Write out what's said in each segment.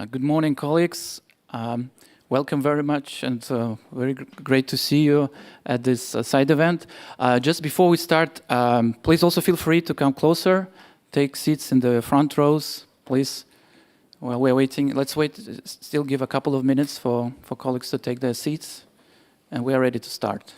Good morning, colleagues. Welcome very much, and very great to see you at this side event. Just before we start, please also feel free to come closer, take seats in the front rows, please. While we're waiting, let's wait, still give a couple of minutes for colleagues to take their seats, and we are ready to start.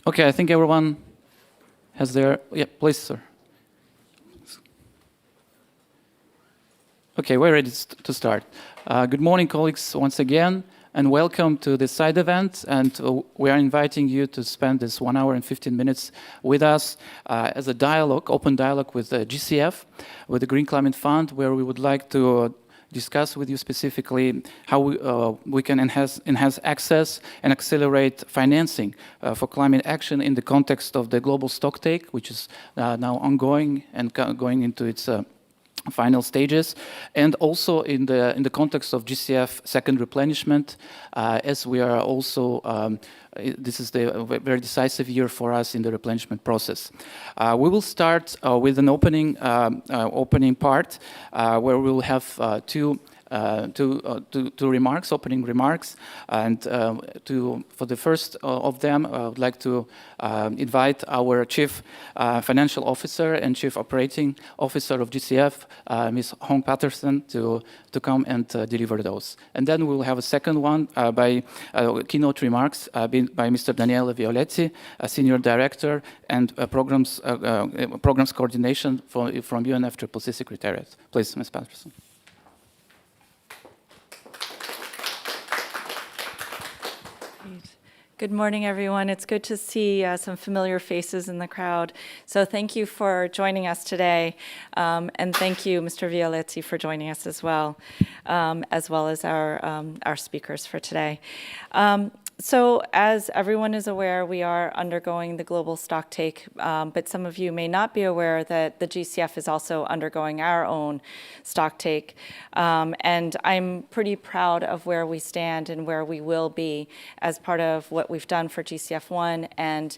Okay, I think everyone has their... Yeah, please, sir. Okay, we're ready to start. Good morning, colleagues, once again, and welcome to this side event. And we are inviting you to spend this 1 hour and 15 minutes with us as a dialogue, open dialogue with GCF, with the Green Climate Fund, where we would like to discuss with you specifically how we can enhance access and accelerate financing for climate action in the context of the Global Stocktake, which is now ongoing and going into its final stages, and also in the context of GCF second replenishment, as we are also this is the very decisive year for us in the replenishment process. We will start with an opening part where we will have two remarks, opening remarks, and for the first of them, I would like to invite our Chief Financial Officer and Chief Operating Officer of GCF, Ms. Hong-Thuy Paterson, to come and deliver those. And then we'll have a second one by keynote remarks by Mr. Daniele Violetti, a Senior Director and Programs Coordination from UNFCCC Secretariat. Please, Ms. Paterson. Good morning, everyone. It's good to see some familiar faces in the crowd. So thank you for joining us today. And thank you, Mr. Violetti, for joining us as well as our speakers for today. So as everyone is aware, we are undergoing the global stocktake, but some of you may not be aware that the GCF is also undergoing our own stocktake. And I'm pretty proud of where we stand and where we will be as part of what we've done for GCF1 and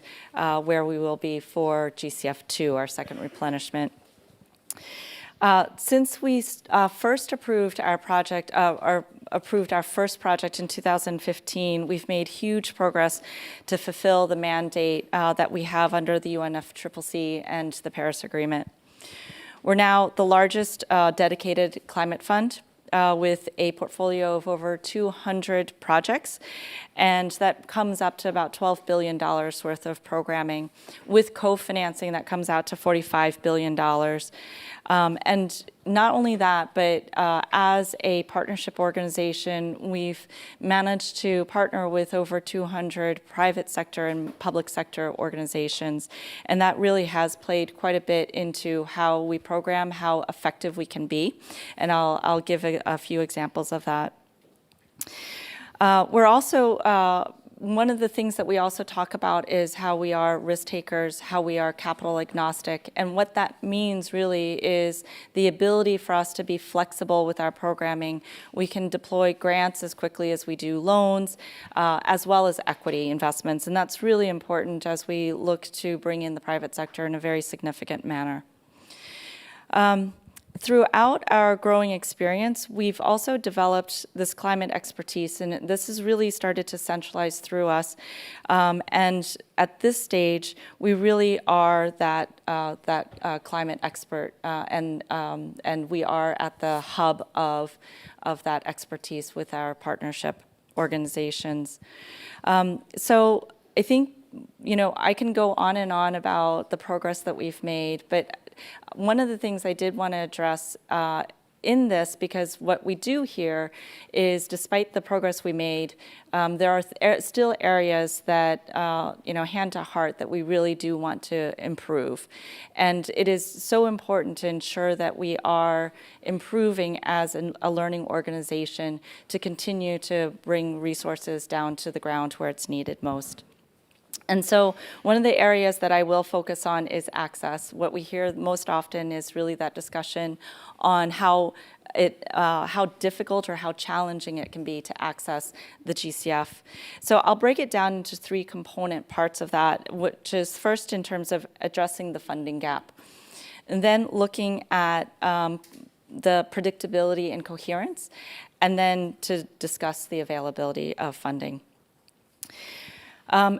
where we will be for GCF2, our second replenishment. Since we first approved our project, approved our first project in 2015, we've made huge progress to fulfill the mandate that we have under the UNFCCC and the Paris Agreement. We're now the largest dedicated climate fund with a portfolio of over 200 projects, and that comes up to about $12 billion worth of programming, with co-financing that comes out to $45 billion. And not only that, but as a partnership organization, we've managed to partner with over 200 private sector and public sector organizations. And that really has played quite a bit into how we program, how effective we can be. And I'll give a few examples of that. We're also one of the things that we also talk about is how we are risk takers, how we are capital agnostic. And what that means really is the ability for us to be flexible with our programming. We can deploy grants as quickly as we do loans, as well as equity investments. And that's really important as we look to bring in the private sector in a very significant manner. Throughout our growing experience, we've also developed this climate expertise, and this has really started to centralize through us. And at this stage, we really are that climate expert, and we are at the hub of that expertise with our partnership organizations. So I think I can go on and on about the progress that we've made, but one of the things I did want to address in this, because what we do here is, despite the progress we made, there are still areas that, hand to heart, that we really do want to improve. And it is so important to ensure that we are improving as a learning organization to continue to bring resources down to the ground where it's needed most. And so one of the areas that I will focus on is access. What we hear most often is really that discussion on how difficult or how challenging it can be to access the GCF. So I'll break it down into three component parts of that, which is first in terms of addressing the funding gap, and then looking at the predictability and coherence, and then to discuss the availability of funding.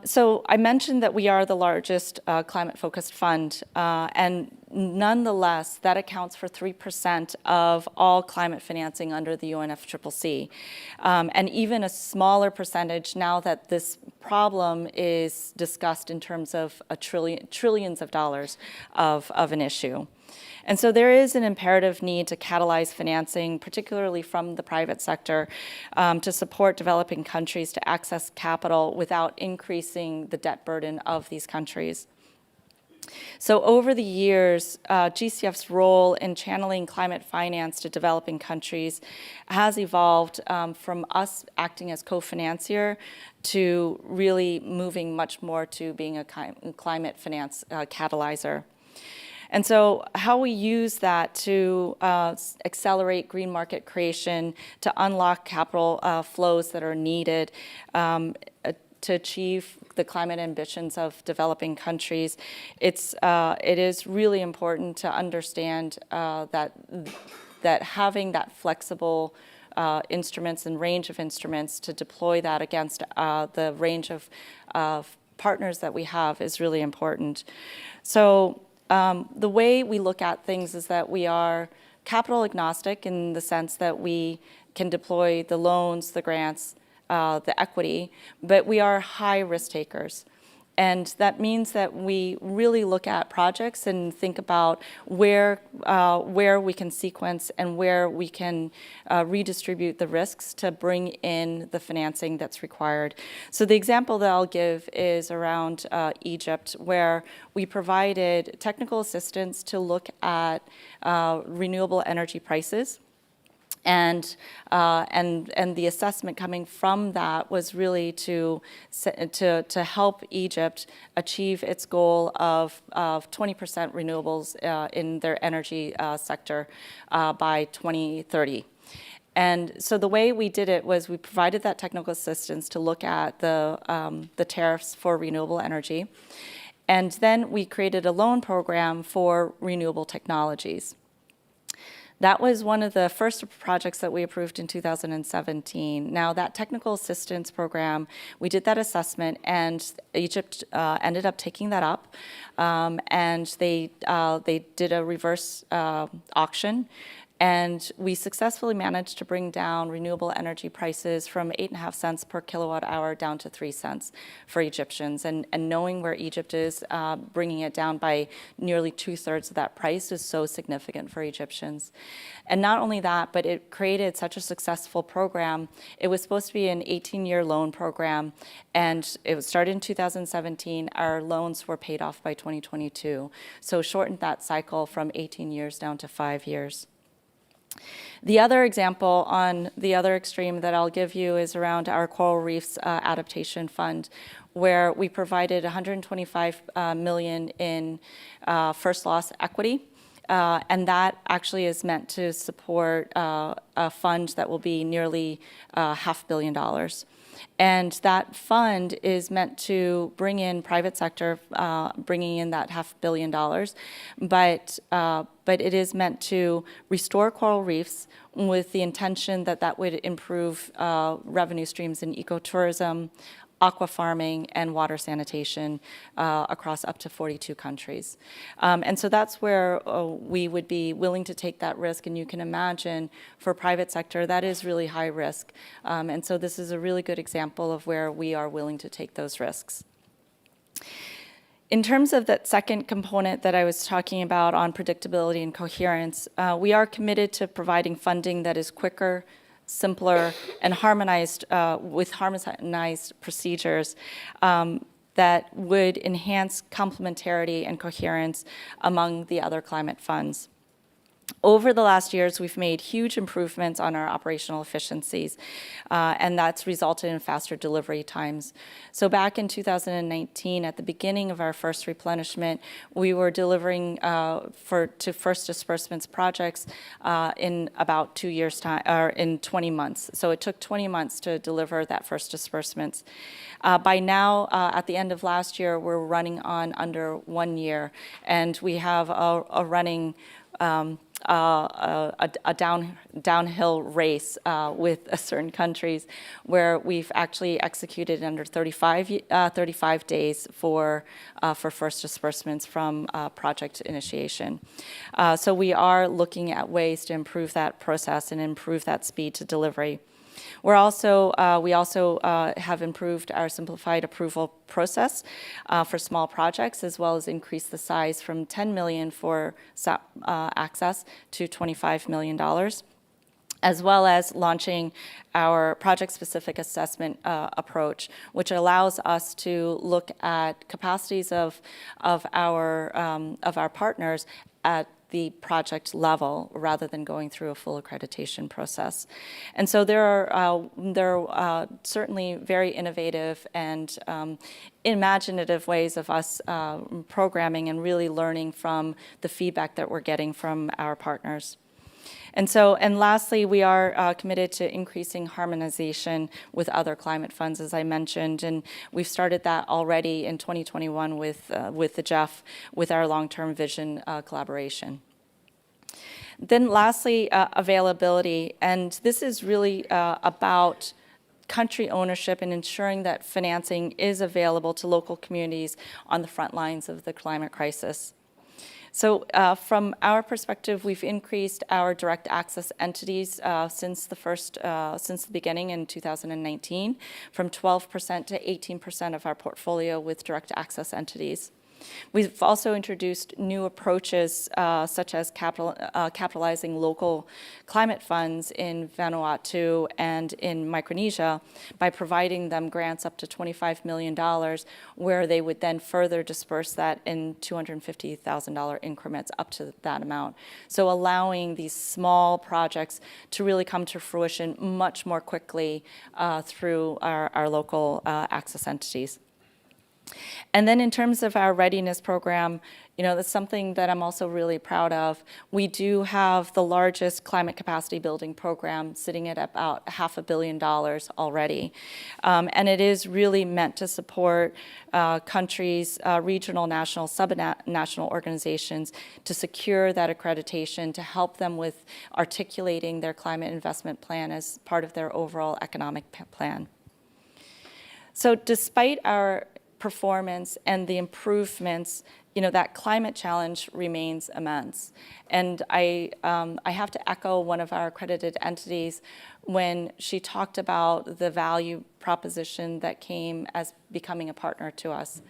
So I mentioned that we are the largest climate-focused fund, and nonetheless, that accounts for 3% of all climate financing under the UNFCCC, and even a smaller percentage now that this problem is discussed in terms of trillions of dollars of an issue. And so there is an imperative need to catalyze financing, particularly from the private sector, to support developing countries to access capital without increasing the debt burden of these countries. So over the years, GCF's role in channeling climate finance to developing countries has evolved from us acting as co-financier to really moving much more to being a climate finance catalyzer. And so how we use that to accelerate green market creation, to unlock capital flows that are needed to achieve the climate ambitions of developing countries, it is really important to understand that having that flexible instruments and range of instruments to deploy that against the range of partners that we have is really important. So the way we look at things is that we are capital agnostic in the sense that we can deploy the loans, the grants, the equity, but we are high risk takers. And that means that we really look at projects and think about where we can sequence and where we can redistribute the risks to bring in the financing that's required. So the example that I'll give is around Egypt, where we provided technical assistance to look at renewable energy prices. And the assessment coming from that was really to help Egypt achieve its goal of 20% renewables in their energy sector by 2030. And so the way we did it was we provided that technical assistance to look at the tariffs for renewable energy, and then we created a loan program for renewable technologies. That was one of the first projects that we approved in 2017. Now, that technical assistance program, we did that assessment, and Egypt ended up taking that up, and they did a reverse auction. And we successfully managed to bring down renewable energy prices from 8.5 cents per kilowatt hour down to 3 cents for Egyptians. And knowing where Egypt is, bringing it down by nearly 2/3 of that price is so significant for Egyptians. And not only that, but it created such a successful program. It was supposed to be an 18-year loan program, and it started in 2017. Our loans were paid off by 2022. So shortened that cycle from 18 years down to 5 years. The other example on the other extreme that I'll give you is around our Coral Reefs Adaptation Fund, where we provided $125 million in first loss equity. And that actually is meant to support a fund that will be nearly $500 million. And that fund is meant to bring in private sector, bringing in that $500 million, but it is meant to restore coral reefs with the intention that that would improve revenue streams in ecotourism, aqua farming, and water sanitation across up to 42 countries. And so that's where we would be willing to take that risk. And you can imagine for private sector, that is really high risk. And so this is a really good example of where we are willing to take those risks. In terms of that second component that I was talking about on predictability and coherence, we are committed to providing funding that is quicker, simpler, and harmonized with harmonized procedures that would enhance complementarity and coherence among the other climate funds. Over the last years, we've made huge improvements on our operational efficiencies, and that's resulted in faster delivery times. So back in 2019, at the beginning of our first replenishment, we were delivering to first disbursements projects in about 2 years' time, or in 20 months. So it took 20 months to deliver that first disbursements. By now, at the end of last year, we're running on under 1 year, and we have a running a downhill race with certain countries where we've actually executed under 35 days for first disbursements from project initiation. So we are looking at ways to improve that process and improve that speed to delivery. We also have improved our simplified approval process for small projects, as well as increased the size from $10 million for SAP access to $25 million, as well as launching our project-specific assessment approach, which allows us to look at capacities of our partners at the project level rather than going through a full accreditation process. And so there are certainly very innovative and imaginative ways of us programming and really learning from the feedback that we're getting from our partners. And lastly, we are committed to increasing harmonization with other climate funds, as I mentioned, and we've started that already in 2021 with the GEF, with our long-term vision collaboration. Then lastly, availability, and this is really about country ownership and ensuring that financing is available to local communities on the front lines of the climate crisis. So from our perspective, we've increased our direct access entities since the beginning in 2019, from 12% to 18% of our portfolio with direct access entities. We've also introduced new approaches such as capitalizing local climate funds in Vanuatu and in Micronesia by providing them grants up to $25 million, where they would then further disperse that in $250,000 increments up to that amount. So allowing these small projects to really come to fruition much more quickly through our local access entities. And then in terms of our readiness program, that's something that I'm also really proud of. We do have the largest climate capacity building program sitting at about $500 million already. And it is really meant to support countries, regional, national, subnational organizations to secure that accreditation, to help them with articulating their climate investment plan as part of their overall economic plan. So despite our performance and the improvements, that climate challenge remains immense. And I have to echo one of our accredited entities when she talked about the value proposition that came as becoming a partner to us.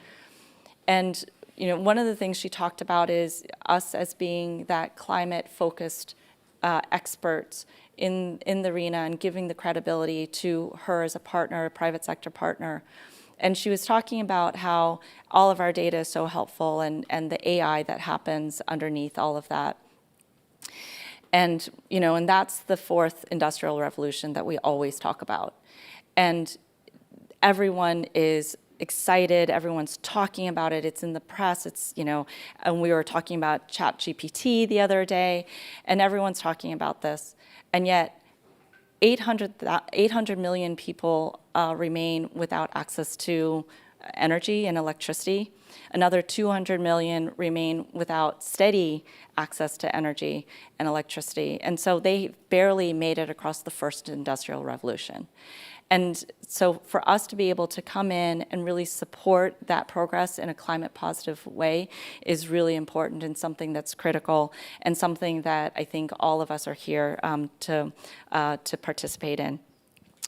And one of the things she talked about is us as being that climate-focused experts in the arena and giving the credibility to her as a partner, a private sector partner. And she was talking about how all of our data is so helpful and the AI that happens underneath all of that. And, and that's the fourth industrial revolution that we always talk about. And everyone is excited, everyone's talking about it, it's in the press, and we were talking about ChatGPT the other day, and everyone's talking about this. And yet, 800 million people remain without access to energy and electricity. Another 200 million remain without steady access to energy and electricity. And so they barely made it across the first industrial revolution. And so for us to be able to come in and really support that progress in a climate positive way is really important and something that's critical and something that I think all of us are here to participate in.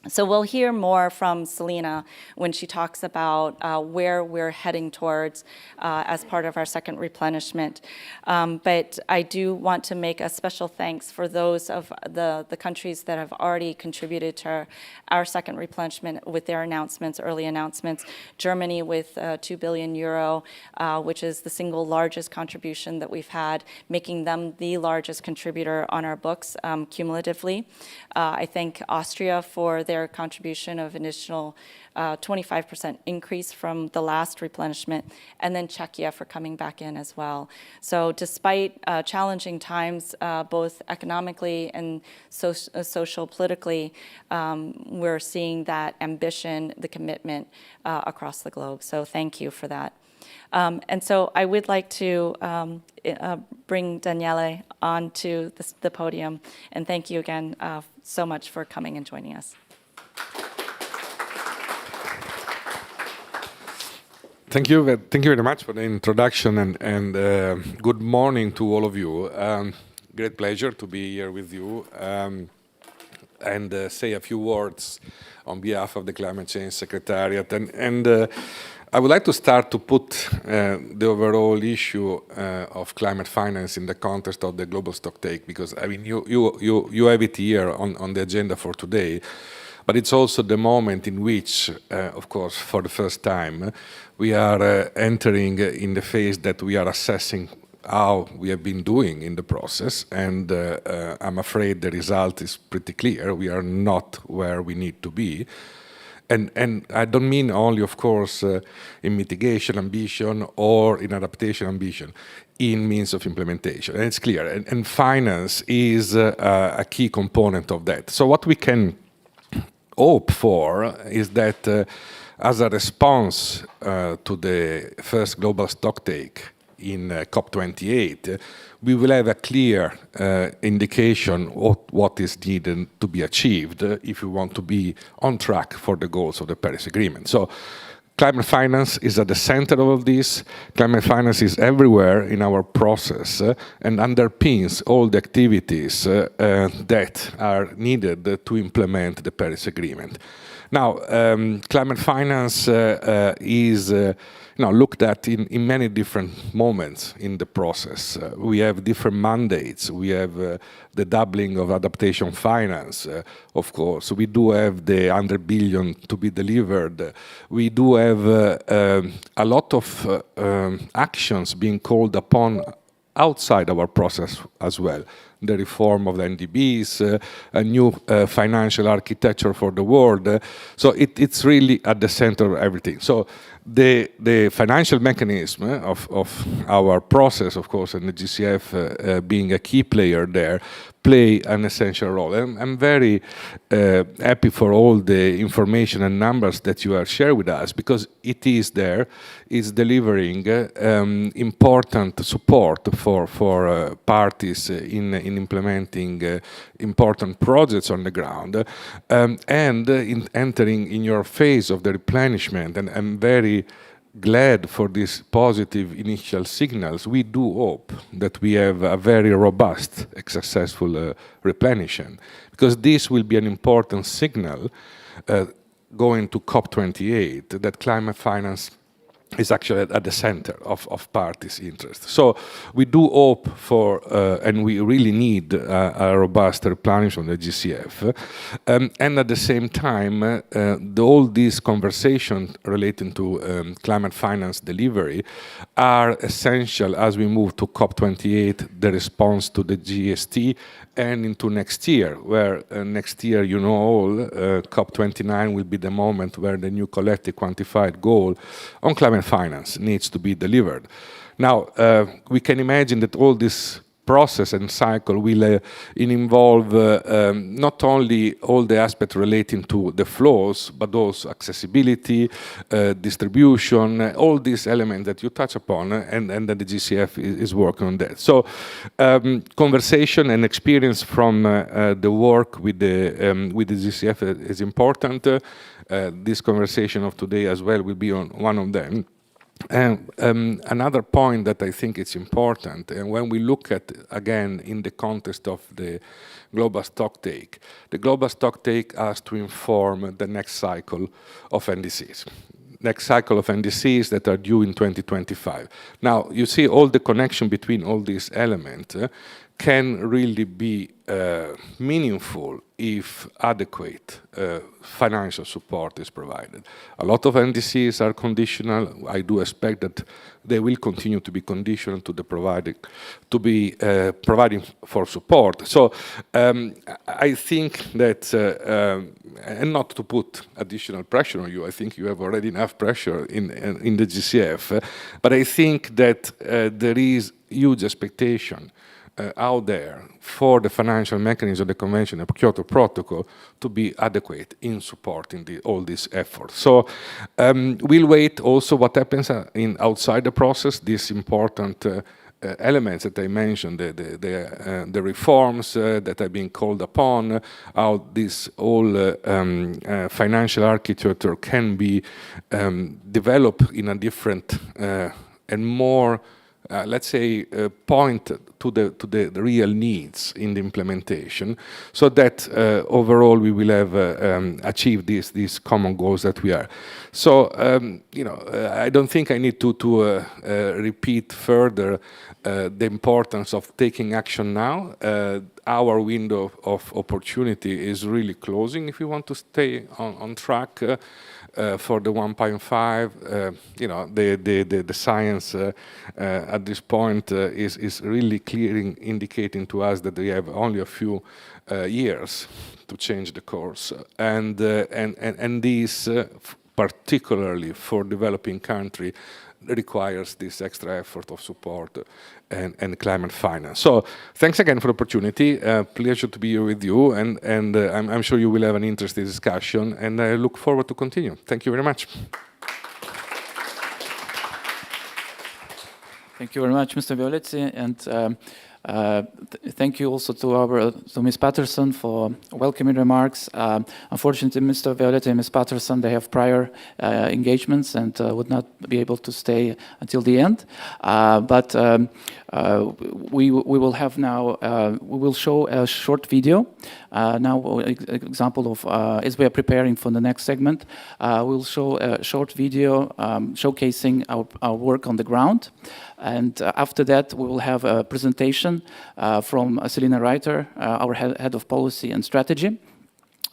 So we'll hear more from Selena when she talks about where we're heading towards as part of our second replenishment. But I do want to make a special thanks for those of the countries that have already contributed to our second replenishment with their announcements, early announcements. Germany with €2 billion, which is the single largest contribution that we've had, making them the largest contributor on our books cumulatively. I thank Austria for their contribution of additional 25% increase from the last replenishment, and then Czechia for coming back in as well. So despite challenging times, both economically and social, politically, we're seeing that ambition, the commitment across the globe. So thank you for that. And so I would like to bring Daniele onto the podium, and thank you again so much for coming and joining us. Thank you very much for the introduction, and good morning to all of you. Great pleasure to be here with you and say a few words on behalf of the Climate Change Secretariat. And I would like to start to put the overall issue of climate finance in the context of the global stocktake, because I mean you have it here on the agenda for today, but it's also the moment in which, of course, for the first time, we are entering in the phase that we are assessing how we have been doing in the process, and I'm afraid the result is pretty clear. We are not where we need to be. And I don't mean only, of course, in mitigation ambition or in adaptation ambition, in means of implementation. And it's clear. And finance is a key component of that. So what we can hope for is that as a response to the first global stocktake in COP28, we will have a clear indication of what is needed to be achieved if we want to be on track for the goals of the Paris Agreement. So climate finance is at the center of all this. Climate finance is everywhere in our process and underpins all the activities that are needed to implement the Paris Agreement. Now, climate finance is looked at in many different moments in the process. We have different mandates. We have the doubling of adaptation finance, of course. We do have the 100 billion to be delivered. We do have a lot of actions being called upon outside our process as well. The reform of the NDBs, a new financial architecture for the world. So it's really at the center of everything. So the financial mechanism of our process, of course, and the GCF being a key player there, play an essential role. And I'm very happy for all the information and numbers that you have shared with us, because it is there, it's delivering important support for parties in implementing important projects on the ground, and in entering in your phase of the replenishment. And I'm very glad for these positive initial signals. We do hope that we have a very robust and successful replenishment, because this will be an important signal going to COP28 that climate finance is actually at the center of parties' interest. So we do hope for, and we really need a robust replenishment on the GCF. And at the same time, all these conversations relating to climate finance delivery are essential as we move to COP28, the response to the GST, and into next year, where next year, you know all, COP29 will be the moment where the new collective quantified goal on climate finance needs to be delivered. Now, we can imagine that all this process and cycle will involve not only all the aspects relating to the flows, but also accessibility, distribution, all these elements that you touch upon, and that the GCF is working on that. So conversation and experience from the work with the GCF is important. This conversation of today as well will be on one of them. And another point that I think is important, and when we look at, again, in the context of the global stocktake, the global stocktake has to inform the next cycle of NDCs. Next cycle of NDCs that are due in 2025. Now, you see all the connection between all these elements can really be meaningful if adequate financial support is provided. A lot of NDCs are conditional. I do expect that they will continue to be conditional to the providing for support. So I think that, and not to put additional pressure on you, I think you have already enough pressure in the GCF, but I think that there is huge expectation out there for the financial mechanism of the Convention of Kyoto Protocol to be adequate in supporting all these efforts. So we'll wait also what happens outside the process, these important elements that I mentioned, the reforms that are being called upon, how this whole financial architecture can be developed in a different and more let's say, point to the real needs in the implementation, so that overall we will have achieved these common goals that we are. So, I don't think I need to repeat further the importance of taking action now. Our window of opportunity is really closing if we want to stay on track. For the 1.5, the science at this point is really clearly indicating to us that we have only a few years to change the course, and this particularly for developing country requires this extra effort of support and climate finance. So thanks again for the opportunity. Pleasure to be here with you, and I'm sure you will have an interesting discussion, and I look forward to continue. Thank you very much. Thank you very much, Mr. Violetti, and thank you also to Ms. Paterson for welcoming remarks. Unfortunately, Mr. Violetti and Ms. Paterson, they have prior engagements and would not be able to stay until the end. But we will have now, we will show a short video. Now, example of, as we are preparing for the next segment, we'll show a short video showcasing our work on the ground. And after that, we will have a presentation from Selina Reiter, our head of policy and strategy.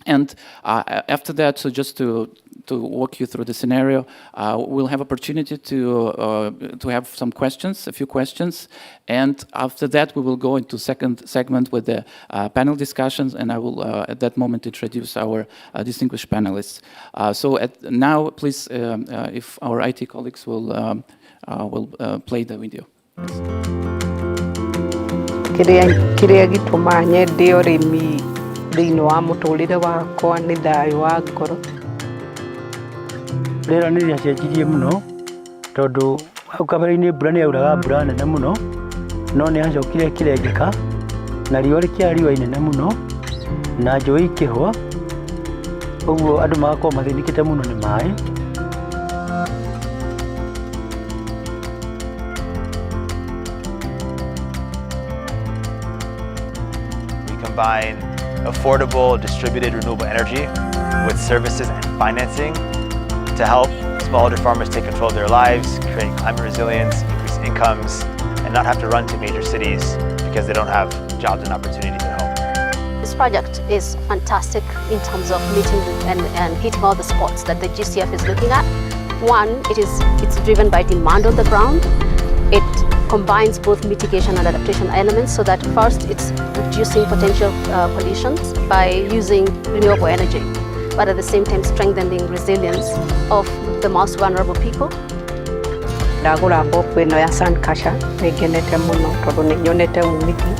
And after that, so just to walk you through the scenario, we'll have opportunity to have some questions, a few questions. And after that, we will go into second segment with the panel discussions, and I will at that moment introduce our distinguished panelists. So now, please, if our IT colleagues will play the video. Kĩrĩa gĩtũmaga nyende ũrĩmi thĩinĩ wa mũtũrĩre wakwa nĩ thayũ wa ngoro. Rĩera nĩ rĩacenjirie mũno tondũ hau kabere-inĩ mbura nĩ yauraga mbura nene mũno, no nĩ yacokire ĩkĩrengeka na riũa rĩkĩara riũa inene mũno na njũĩ ikĩhwa, ũguo andũ magakorwo mathĩnĩkĩte mũno nĩ maĩ. Combine affordable distributed renewable energy with services and financing to help smallholder farmers take control of their lives, create climate resilience, increase incomes, and not have to run to major cities because they don't have jobs and opportunities at home. This project is fantastic in terms of meeting and hitting all the spots that the GCF is looking at. One, it's driven by demand on the ground. It combines both mitigation and adaptation elements, so that first it's reducing potential pollutions by using renewable energy, but at the same time strengthening resilience of the most vulnerable people. Ndagũra ngombo ĩno ya Sandcastle nĩngenete mũno tondũ nĩnyonete umithio,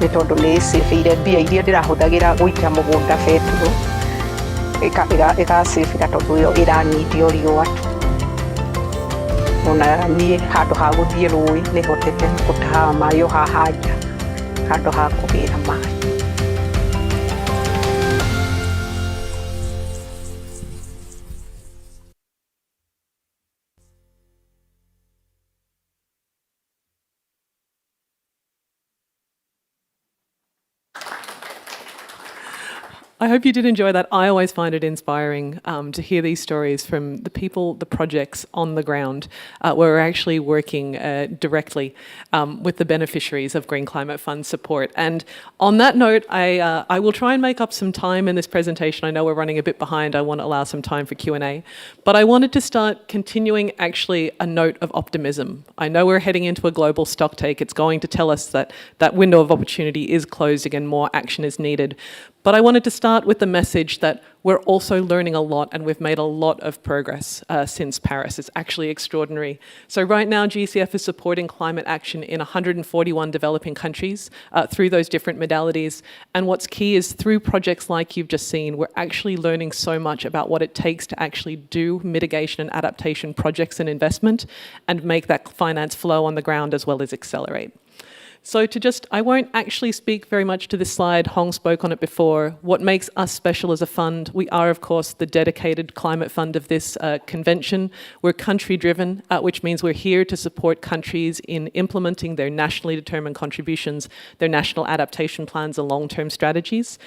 nĩ tondũ nĩĩcĩbĩire mbia iria ndĩrahũthagĩra gũikia mũgũnda betũrũ, ĩgacĩbĩra tondũ ĩyo ĩranyidio riũa tu. Ona niĩ handũ ha gũthiĩ rũĩ nĩ hotete gũtaha maĩ o haha nja handũ ha kũgĩra maĩ. I hope you did enjoy that. I always find it inspiring to hear these stories from the people, the projects on the ground, where we're actually working directly with the beneficiaries of Green Climate Fund support. And on that note, I will try and make up some time in this presentation. I know we're running a bit behind. I want to allow some time for Q&A. But I wanted to start continuing actually a note of optimism. I know we're heading into a global stocktake. It's going to tell us that that window of opportunity is closing and more action is needed. But I wanted to start with the message that we're also learning a lot and we've made a lot of progress since Paris. It's actually extraordinary. So right now, GCF is supporting climate action in 141 developing countries through those different modalities. And what's key is through projects like you've just seen, we're actually learning so much about what it takes to actually do mitigation and adaptation projects and investment and make that finance flow on the ground as well as accelerate. So I won't actually speak very much to this slide. Hong spoke on it before. What makes us special as a fund, we are, of course, the dedicated climate fund of this convention. We're country-driven, which means we're here to support countries in implementing their nationally determined contributions, their national adaptation plans and long-term strategies.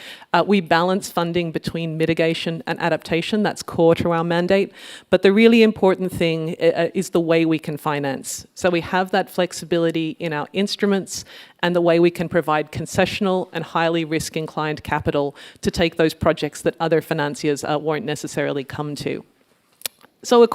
We balance funding between mitigation and adaptation. That's core to our mandate. But the really important thing is the way we can finance. So we have that flexibility in our instruments and the way we can provide concessional and highly risk-inclined capital to take those projects that other financiers won't necessarily come to. So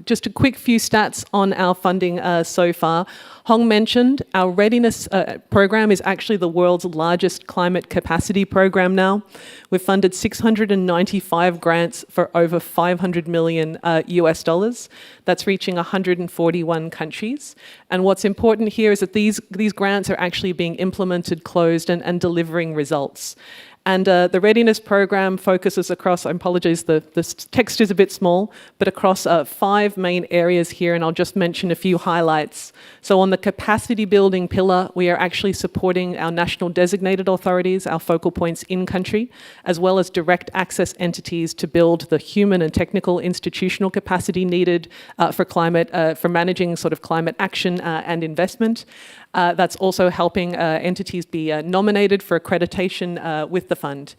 just a quick few stats on our funding so far. Hong mentioned our readiness program is actually the world's largest climate capacity program now. We've funded 695 grants for over 500 million US dollars. That's reaching 141 countries. And what's important here is that these grants are actually being implemented, closed, and delivering results. And the readiness program focuses across, I apologize, the text is a bit small, but across 5 main areas here, and I'll just mention a few highlights. So on the capacity building pillar, we are actually supporting our national designated authorities, our focal points in country, as well as direct access entities to build the human and technical institutional capacity needed for managing sort of climate action and investment. That's also helping entities be nominated for accreditation with the fund.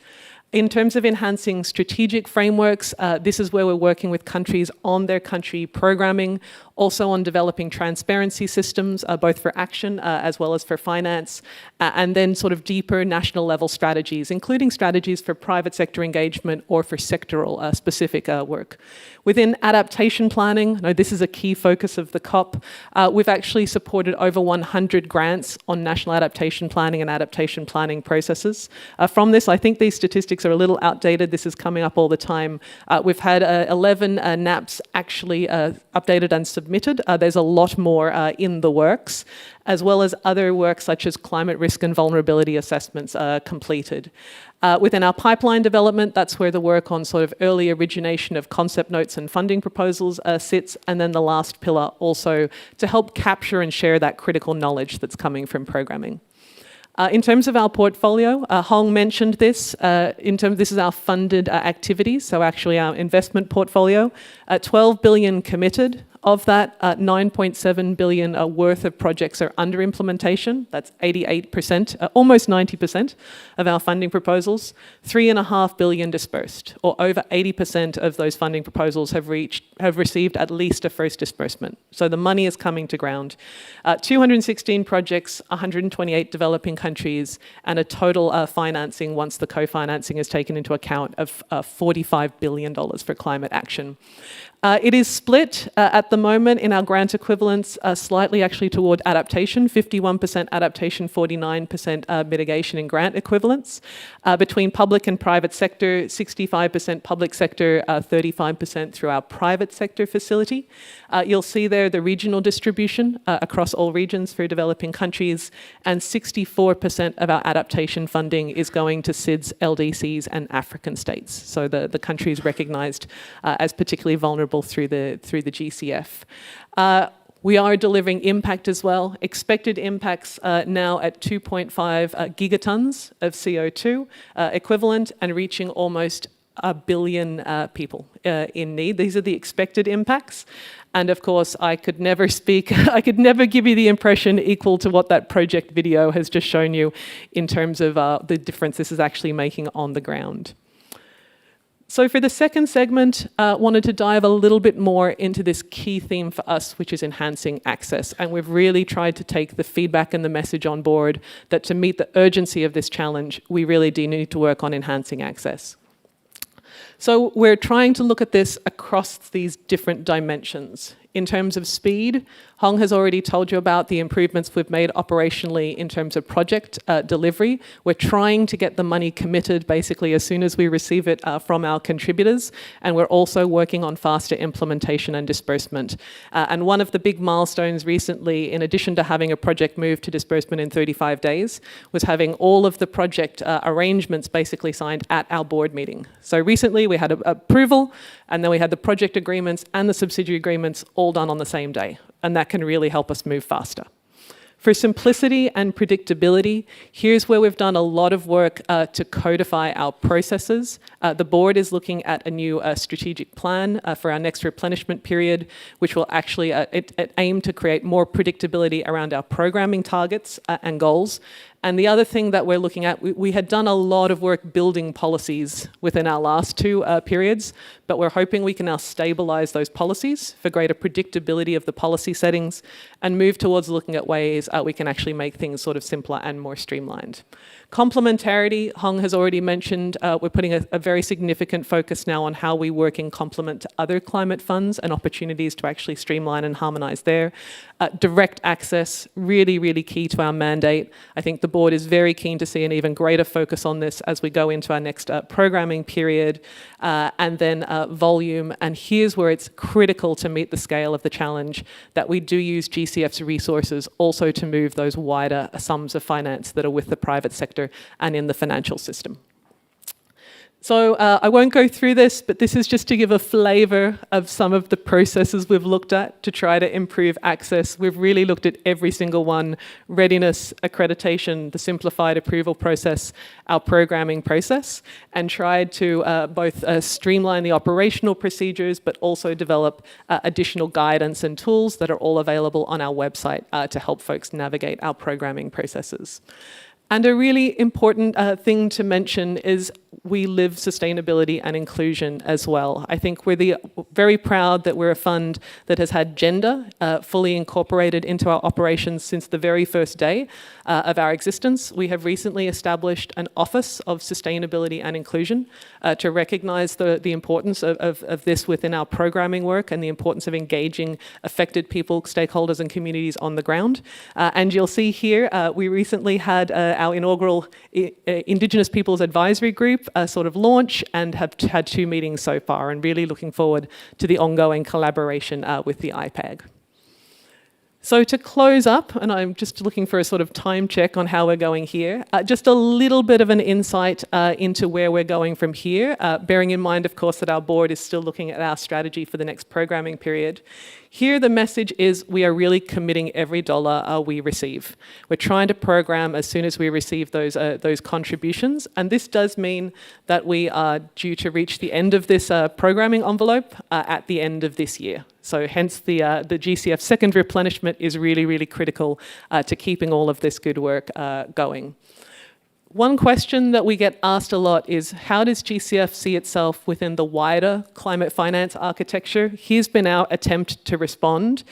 In terms of enhancing strategic frameworks, this is where we're working with countries on their country programming, also on developing transparency systems, both for action as well as for finance, and then sort of deeper national level strategies, including strategies for private sector engagement or for sectoral specific work. Within adaptation planning, now this is a key focus of the COP, we've actually supported over 100 grants on national adaptation planning and adaptation planning processes. From this, I think these statistics are a little outdated. This is coming up all the time. We've had 11 NAPs actually updated and submitted. There's a lot more in the works, as well as other work such as climate risk and vulnerability assessments completed. Within our pipeline development, that's where the work on sort of early origination of concept notes and funding proposals sits, and then the last pillar also to help capture and share that critical knowledge that's coming from programming. In terms of our portfolio, Hong mentioned this. This is our funded activities, so actually our investment portfolio. 12 billion committed. Of that, 9.7 billion worth of projects are under implementation. That's 88%, almost 90% of our funding proposals. 3.5 billion dispersed, or over 80% of those funding proposals have received at least a first disbursement. So the money is coming to ground. 216 projects, 128 developing countries, and a total financing, once the co-financing is taken into account, of $45 billion for climate action. It is split at the moment in our grant equivalents slightly actually toward adaptation, 51% adaptation, 49% mitigation in grant equivalents. Between public and private sector, 65% public sector, 35% through our private sector facility. You'll see there the regional distribution across all regions for developing countries, and 64% of our adaptation funding is going to SIDS, LDCs, and African states. So the countries recognised as particularly vulnerable through the GCF. We are delivering impact as well. Expected impacts now at 2.5 gigatons of CO2 equivalent, and reaching almost a billion people in need. These are the expected impacts. And of course, I could never give you the impression equal to what that project video has just shown you in terms of the difference this is actually making on the ground. So for the second segment, wanted to dive a little bit more into this key theme for us, which is enhancing access. And we've really tried to take the feedback and the message on board that to meet the urgency of this challenge, we really do need to work on enhancing access. So we're trying to look at this across these different dimensions. In terms of speed, Hong has already told you about the improvements we've made operationally in terms of project delivery. We're trying to get the money committed basically as soon as we receive it from our contributors, and we're also working on faster implementation and disbursement. And one of the big milestones recently, in addition to having a project move to disbursement in 35 days, was having all of the project arrangements basically signed at our board meeting. So recently we had approval, and then we had the project agreements and the subsidiary agreements all done on the same day, and that can really help us move faster. For simplicity and predictability, here's where we've done a lot of work to codify our processes. The board is looking at a new strategic plan for our next replenishment period, which will actually aim to create more predictability around our programming targets and goals. And the other thing that we're looking at, we had done a lot of work building policies within our last two periods, but we're hoping we can now stabilize those policies for greater predictability of the policy settings and move towards looking at ways we can actually make things sort of simpler and more streamlined. Complementarity, Hong has already mentioned, we're putting a very significant focus now on how we work in complement to other climate funds and opportunities to actually streamline and harmonise there. Direct access, really, really key to our mandate. I think the board is very keen to see an even greater focus on this as we go into our next programming period, and then volume. And here's where it's critical to meet the scale of the challenge that we do use GCF's resources also to move those wider sums of finance that are with the private sector and in the financial system. So I won't go through this, but this is just to give a flavour of some of the processes we've looked at to try to improve access. We've really looked at every single one: readiness, accreditation, the simplified approval process, our programming process, and tried to both streamline the operational procedures, but also develop additional guidance and tools that are all available on our website to help folks navigate our programming processes. And a really important thing to mention is we live sustainability and inclusion as well. I think we're very proud that we're a fund that has had gender fully incorporated into our operations since the very first day of our existence. We have recently established an Office of Sustainability and Inclusion to recognise the importance of this within our programming work and the importance of engaging affected people, stakeholders and communities on the ground. And you'll see here, we recently had our inaugural Indigenous Peoples Advisory Group sort of launch and have had 2 meetings so far, and really looking forward to the ongoing collaboration with the IPAG. So to close up, and I'm just looking for a sort of time check on how we're going here, just a little bit of an insight into where we're going from here, bearing in mind, of course, that our board is still looking at our strategy for the next programming period. Here, the message is we are really committing every dollar we receive. We're trying to program as soon as we receive those contributions, and this does mean that we are due to reach the end of this programming envelope at the end of this year. So hence the GCF second replenishment is really, really critical to keeping all of this good work going. One question that we get asked a lot is, how does GCF see itself within the wider climate finance architecture? Here's been our attempt to respond.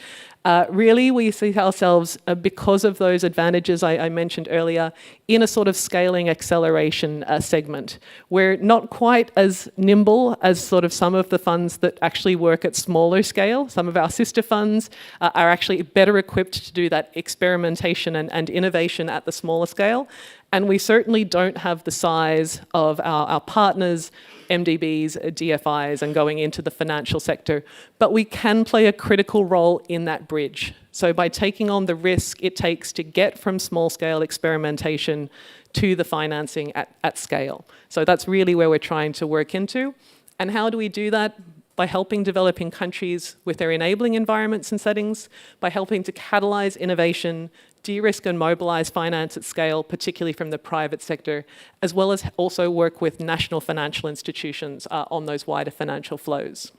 Really, we see ourselves, because of those advantages I mentioned earlier, in a sort of scaling acceleration segment. We're not quite as nimble as sort of some of the funds that actually work at smaller scale. Some of our sister funds are actually better equipped to do that experimentation and innovation at the smaller scale. And we certainly don't have the size of our partners, MDBs, DFIs, and going into the financial sector, but we can play a critical role in that bridge. So by taking on the risk it takes to get from small-scale experimentation to the financing at scale. So that's really where we're trying to work into. And how do we do that? By helping developing countries with their enabling environments and settings, by helping to catalyse innovation, de-risk and mobilise finance at scale, particularly from the private sector, as well as also work with national financial institutions on those wider financial flows.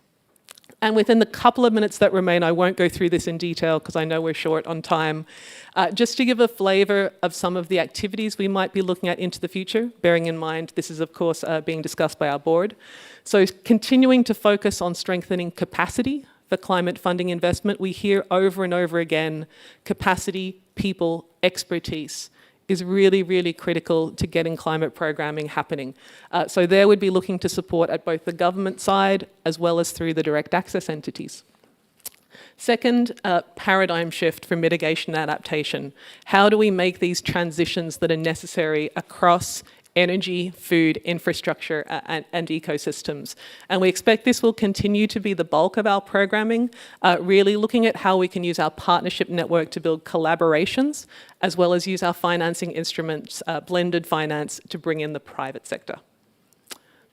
And within the couple of minutes that remain, I won't go through this in detail because I know we're short on time, just to give a flavour of some of the activities we might be looking at into the future, bearing in mind this is, of course, being discussed by our board. So continuing to focus on strengthening capacity for climate funding investment. We hear over and over again, capacity, people, expertise is really, really critical to getting climate programming happening. So there would be looking to support at both the government side as well as through the direct access entities. Second, paradigm shift for mitigation and adaptation. How do we make these transitions that are necessary across energy, food, infrastructure, and ecosystems? And we expect this will continue to be the bulk of our programming, really looking at how we can use our partnership network to build collaborations, as well as use our financing instruments, blended finance, to bring in the private sector.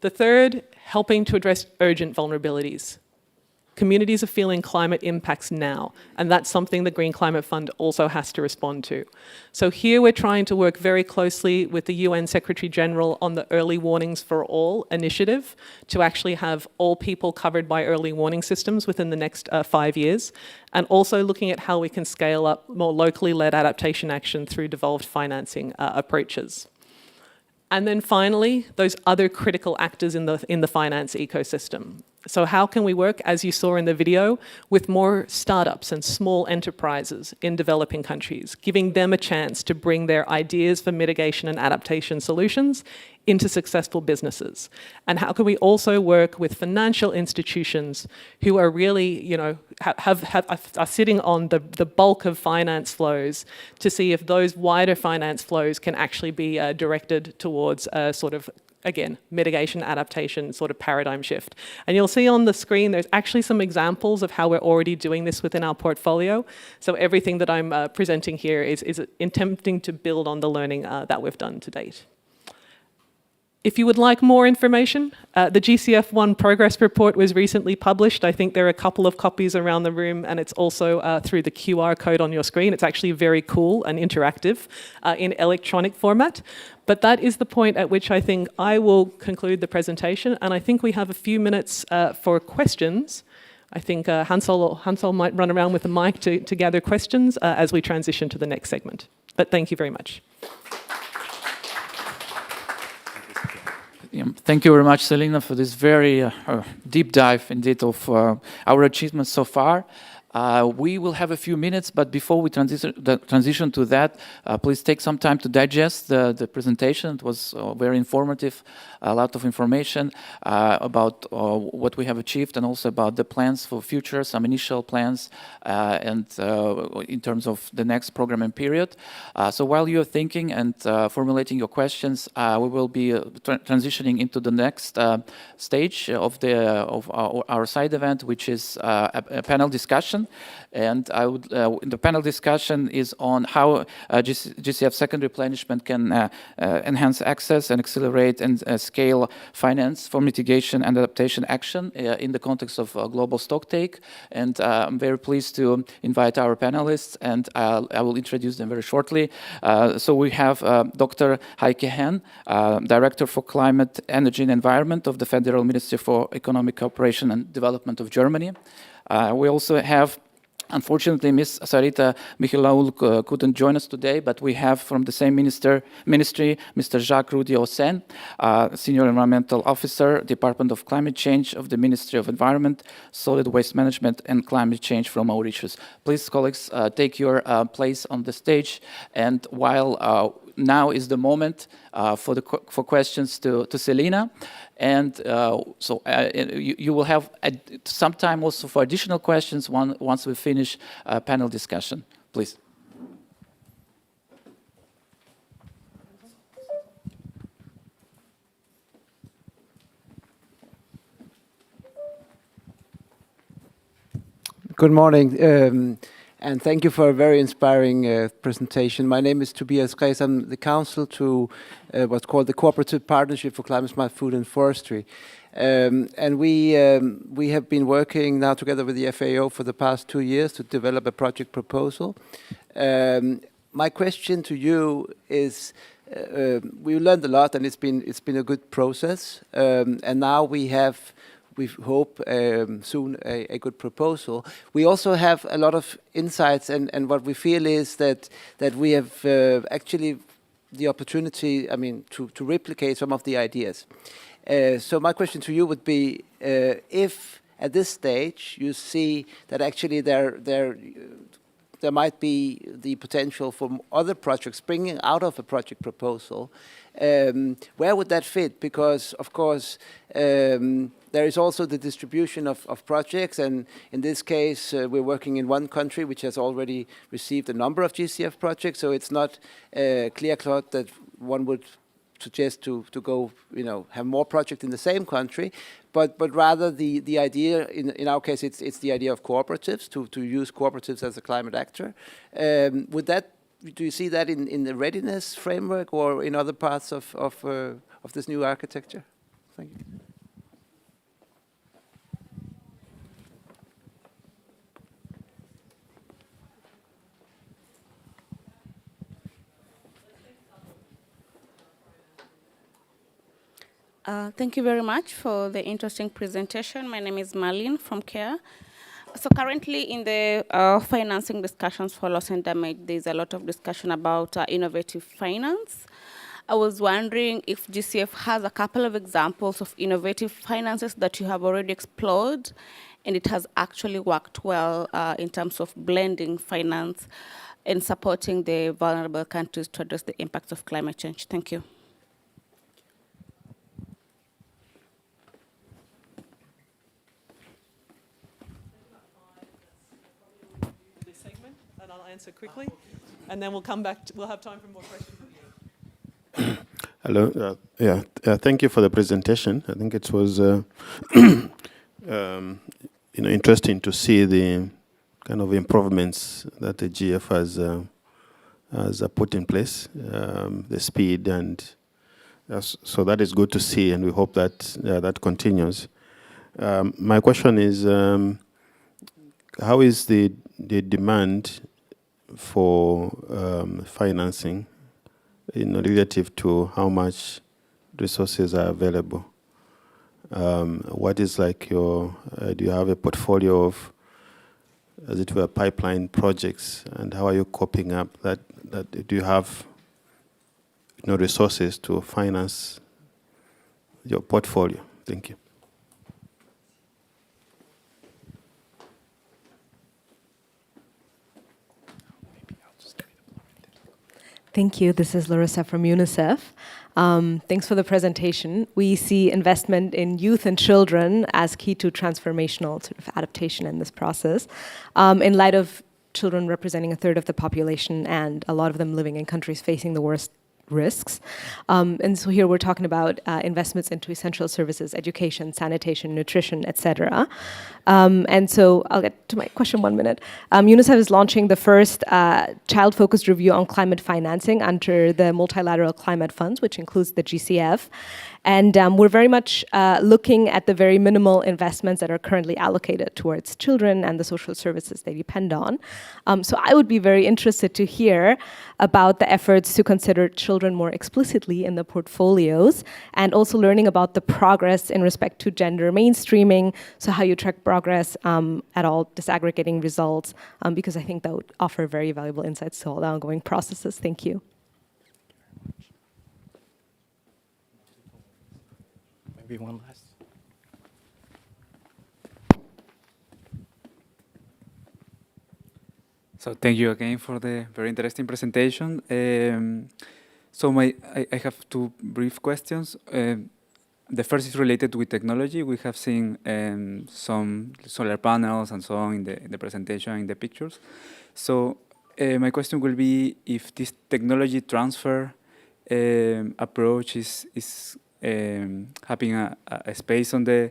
The third, helping to address urgent vulnerabilities. Communities are feeling climate impacts now, and that's something the Green Climate Fund also has to respond to. So here we're trying to work very closely with the UN Secretary General on the Early Warnings for All initiative to actually have all people covered by early warning systems within the next 5 years, and also looking at how we can scale up more locally led adaptation action through devolved financing approaches. And then finally, those other critical actors in the finance ecosystem. So how can we work, as you saw in the video, with more startups and small enterprises in developing countries, giving them a chance to bring their ideas for mitigation and adaptation solutions into successful businesses? And how can we also work with financial institutions who are really, you know, are sitting on the bulk of finance flows to see if those wider finance flows can actually be directed towards a sort of, again, mitigation, adaptation, sort of paradigm shift. And you'll see on the screen, there's actually some examples of how we're already doing this within our portfolio. So everything that I'm presenting here is attempting to build on the learning that we've done to date. If you would like more information, the GCF1 progress report was recently published. I think there are a couple of copies around the room, and it's also through the QR code on your screen. It's actually very cool and interactive in electronic format. But that is the point at which I think I will conclude the presentation, and I think we have a few minutes for questions. I think Hansel might run around with the mic to gather questions as we transition to the next segment. But thank you very much. Thank you very much, Selina, for this very deep dive indeed of our achievements so far. We will have a few minutes, but before we transition to that, please take some time to digest the presentation. It was very informative, a lot of information about what we have achieved and also about the plans for future, some initial plans, and in terms of the next programming period. So while you're thinking and formulating your questions, we will be transitioning into the next stage of our side event, which is a panel discussion. And the panel discussion is on how GCF second replenishment can enhance access and accelerate and scale finance for mitigation and adaptation action in the context of global stocktake. And I'm very pleased to invite our panelists, and I will introduce them very shortly. So we have Dr. Heike Henn, Director for Climate, Energy and Environment of the Federal Ministry for Economic Cooperation and Development of Germany. We also have, unfortunately, Ms. Sarita Mihilaul couldn't join us today, but we have from the same ministry, Mr. Jacques Roudy-Hossein, Senior Environmental Officer, Department of Climate Change of the Ministry of Environment, Solid Waste Management and Climate Change from Mauritius. Please, colleagues, take your place on the stage, and while now is the moment for questions to Selina. And so you will have some time also for additional questions once we finish panel discussion. Please. Good morning. And thank you for a very inspiring presentation. My name is Tobias Reis. I'm the counsel to what's called the Cooperative Partnership for Climate Smart Food and Forestry. And we have been working now together with the FAO for the past 2 years to develop a project proposal. my question to you is, we learned a lot, and it's been a good process, and now we hope soon a good proposal. We also have a lot of insights, and what we feel is that we have actually the opportunity, I mean, to replicate some of the ideas. So my question to you would be, if at this stage you see that actually there might be the potential for other projects springing out of a project proposal, where would that fit? Because, of course, there is also the distribution of projects, and in this case, we're working in one country which has already received a number of GCF projects, so it's not clear-cut that one would suggest to go, have more projects in the same country, but rather the idea, in our case, it's the idea of cooperatives, to use cooperatives as a climate actor. Do you see that in the readiness framework or in other parts of this new architecture? Thank you. Thank you very much for the interesting presentation. My name is Marlene from CARE. So currently in the financing discussions for loss and damage, there's a lot of discussion about innovative finance. I was wondering if GCF has a couple of examples of innovative finances that you have already explored, and it has actually worked well in terms of blending finance and supporting the vulnerable countries to address the impacts of climate change. Thank you. And I'll answer quickly, and then we'll come back. We'll have time for more questions. Hello. Thank you for the presentation. I think it was interesting to see the kind of improvements that the GF has put in place, the speed, and so that is good to see, and we hope that that continues. My question is, how is the demand for financing relative to how much resources are available? What is like do you have a portfolio of, as it were, pipeline projects, and how are you coping up that do you have resources to finance your portfolio? Thank you. Thank you. This is Larissa from UNICEF. Thanks for the presentation. We see investment in youth and children as key to transformational sort of adaptation in this process. In light of children representing a third of the population and a lot of them living in countries facing the worst risks. And so here we're talking about investments into essential services, education, sanitation, nutrition, etc. And so I'll get to my question 1 minute. UNICEF is launching the first child-focused review on climate financing under the multilateral climate funds, which includes the GCF. And we're very much looking at the very minimal investments that are currently allocated towards children and the social services they depend on. So I would be very interested to hear about the efforts to consider children more explicitly in the portfolios, and also learning about the progress in respect to gender mainstreaming, so how you track progress at all disaggregating results, because I think that would offer very valuable insights to all the ongoing processes. Thank you. Maybe one last. So thank you again for the very interesting presentation. I have two brief questions. The first is related with technology. We have seen some solar panels and so on in the presentation, in the pictures. So my question will be if this technology transfer approach is having a space on the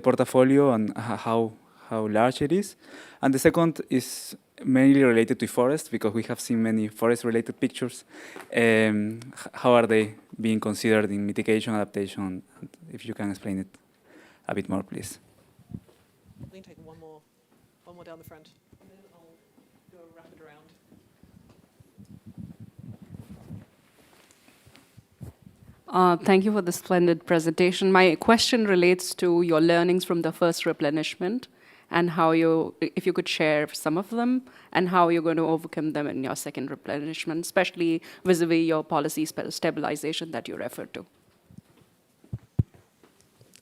portfolio, and how large it is. And the second is mainly related to forest, because we have seen many forest-related pictures. How are they being considered in mitigation, adaptation? If you can explain it a bit more, please. We can take one more down the front, and then I'll go rapid around. Thank you for the splendid presentation. My question relates to your learnings from the first replenishment and how if you could share some of them and how you're going to overcome them in your second replenishment, especially vis-a-vis your policy stabilization that you referred to.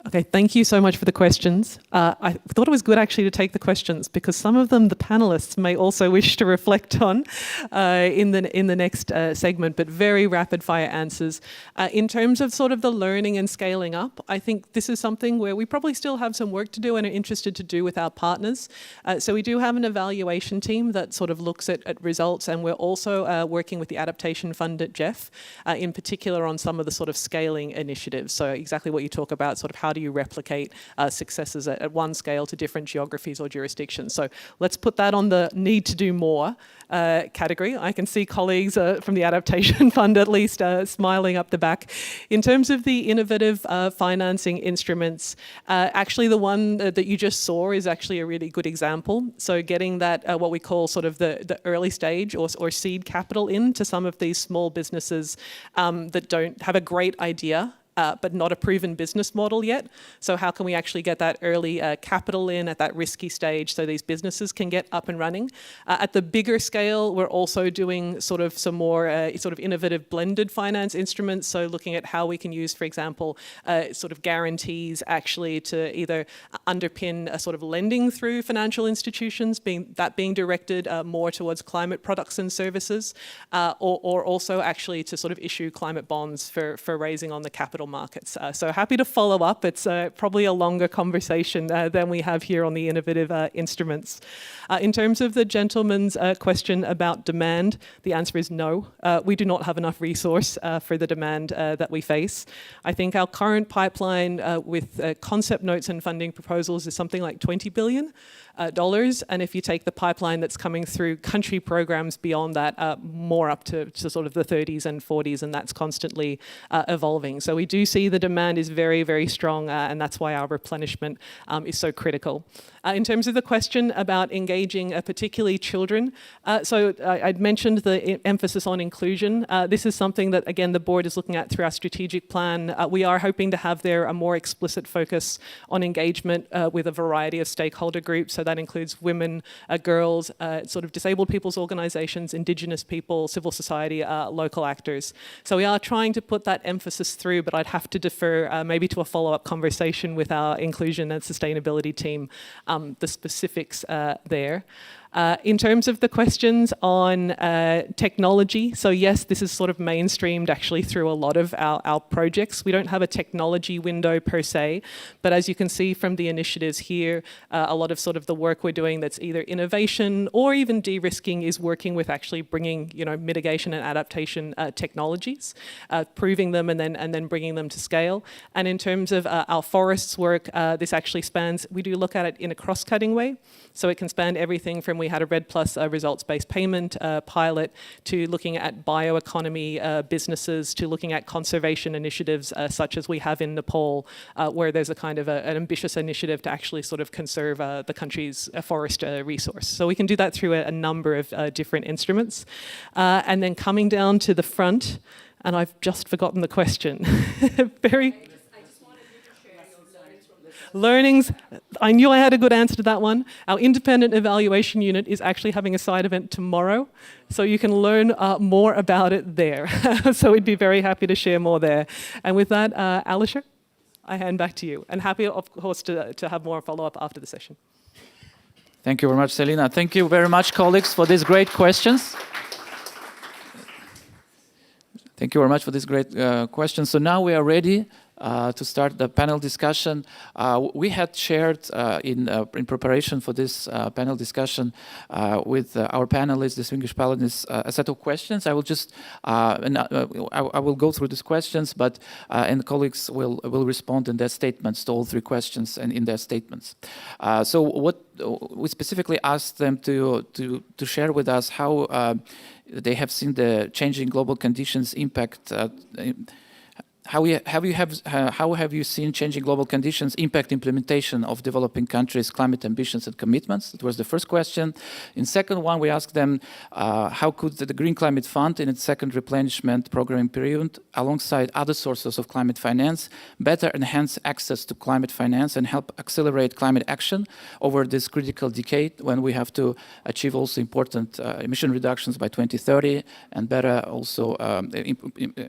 Okay, thank you so much for the questions. I thought it was good actually to take the questions because some of them the panelists may also wish to reflect on in the next segment, but very rapid fire answers. In terms of sort of the learning and scaling up, I think this is something where we probably still have some work to do and are interested to do with our partners. So we do have an evaluation team that sort of looks at results, and we're also working with the Adaptation Fund at GEF, in particular on some of the sort of scaling initiatives. So exactly what you talk about, sort of how do you replicate successes at one scale to different geographies or jurisdictions. So let's put that on the need to do more category. I can see colleagues from the Adaptation Fund at least smiling up the back. In terms of the innovative financing instruments, actually the one that you just saw is actually a really good example. So getting that, what we call sort of the early stage or seed capital into some of these small businesses that don't have a great idea, but not a proven business model yet. So how can we actually get that early capital in at that risky stage so these businesses can get up and running? At the bigger scale, we're also doing sort of some more sort of innovative blended finance instruments. So looking at how we can use, for example, sort of guarantees actually to either underpin a sort of lending through financial institutions, being directed more towards climate products and services, or also actually to sort of issue climate bonds for raising on the capital markets. So happy to follow up. It's probably a longer conversation than we have here on the innovative instruments. In terms of the gentleman's question about demand, the answer is no. We do not have enough resource for the demand that we face. I think our current pipeline with concept notes and funding proposals is something like $20 billion. And if you take the pipeline that's coming through country programs beyond that, more up to sort of the 30s and 40s, and that's constantly evolving. So we do see the demand is very, very strong, and that's why our replenishment is so critical. In terms of the question about engaging particularly children, so I'd mentioned the emphasis on inclusion. This is something that, again, the board is looking at through our strategic plan. We are hoping to have there a more explicit focus on engagement with a variety of stakeholder groups. So that includes women, girls, sort of disabled people's organisations, Indigenous people, civil society, local actors. So we are trying to put that emphasis through, but I'd have to defer maybe to a follow-up conversation with our inclusion and sustainability team, the specifics there. In terms of the questions on technology, so yes, this is sort of mainstreamed actually through a lot of our projects. We don't have a technology window per se, but as you can see from the initiatives here, a lot of sort of the work we're doing that's either innovation or even de-risking is working with actually bringing, mitigation and adaptation technologies, proving them and then bringing them to scale. And in terms of our forests work, this actually spans, we do look at it in a cross-cutting way. So it can span everything from we had a RED Plus results-based payment pilot to looking at bioeconomy businesses to looking at conservation initiatives such as we have in Nepal, where there's a kind of an ambitious initiative to actually sort of conserve the country's forest resource. So we can do that through a number of different instruments. And then coming down to the front, and I've just forgotten the question. Learnings, I knew I had a good answer to that one. Our independent evaluation unit is actually having a side event tomorrow, so you can learn more about it there. So we'd be very happy to share more there. And with that, Alisher, I hand back to you. And happy, of course, to have more follow-up after the session. Thank you very much, Selina. Thank you very much, colleagues, for these great questions. Thank you very much for these great questions. So now we are ready to start the panel discussion. We had shared in preparation for this panel discussion with our panelists, distinguished panelists, a set of questions. I will just I will go through these questions, but and colleagues will respond in their statements to all three questions and in their statements. So what we specifically asked them to share with us how they have seen the changing global conditions impact. how have you seen changing global conditions impact implementation of developing countries' climate ambitions and commitments? That was the first question. In second one, we asked them how could the Green Climate Fund in its second replenishment programming period, alongside other sources of climate finance, better enhance access to climate finance and help accelerate climate action over this critical decade when we have to achieve also important emission reductions by 2030 and better also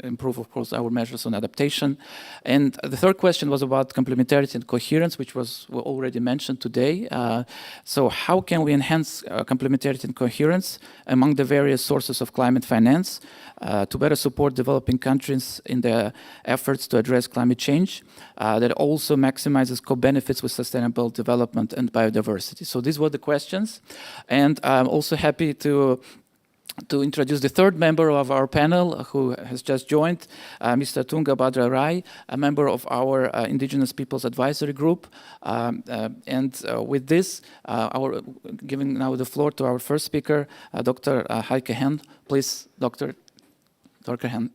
improve, of course, our measures on adaptation. And the third question was about complementarity and coherence, which was already mentioned today. So how can we enhance complementarity and coherence among the various sources of climate finance to better support developing countries in their efforts to address climate change that also maximizes co-benefits with sustainable development and biodiversity? So these were the questions. And I'm also happy to introduce the third member of our panel who has just joined, Mr. Tunga Bhadra Rai, a member of our Indigenous Peoples Advisory Group. With this, giving now the floor to our first speaker, Dr. Heike Hen. Please, Dr. Hen.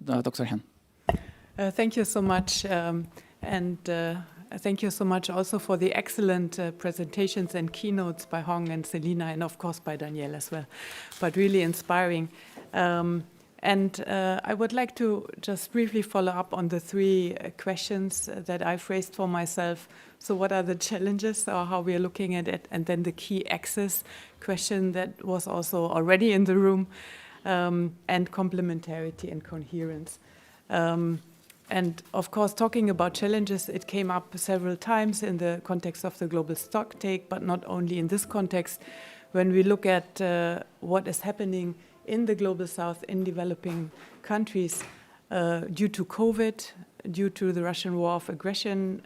Thank you so much. Thank you so much also for the excellent presentations and keynotes by Hong and Selina, and of course by Danielle as well, but really inspiring. I would like to just briefly follow up on the three questions that I've raised for myself. So what are the challenges or how we are looking at it? And then the key access question that was also already in the room, and complementarity and coherence. And of course, talking about challenges, it came up several times in the context of the Global Stocktake, but not only in this context. When we look at what is happening in the Global South, in developing countries, due to COVID, due to the Russian war of aggression,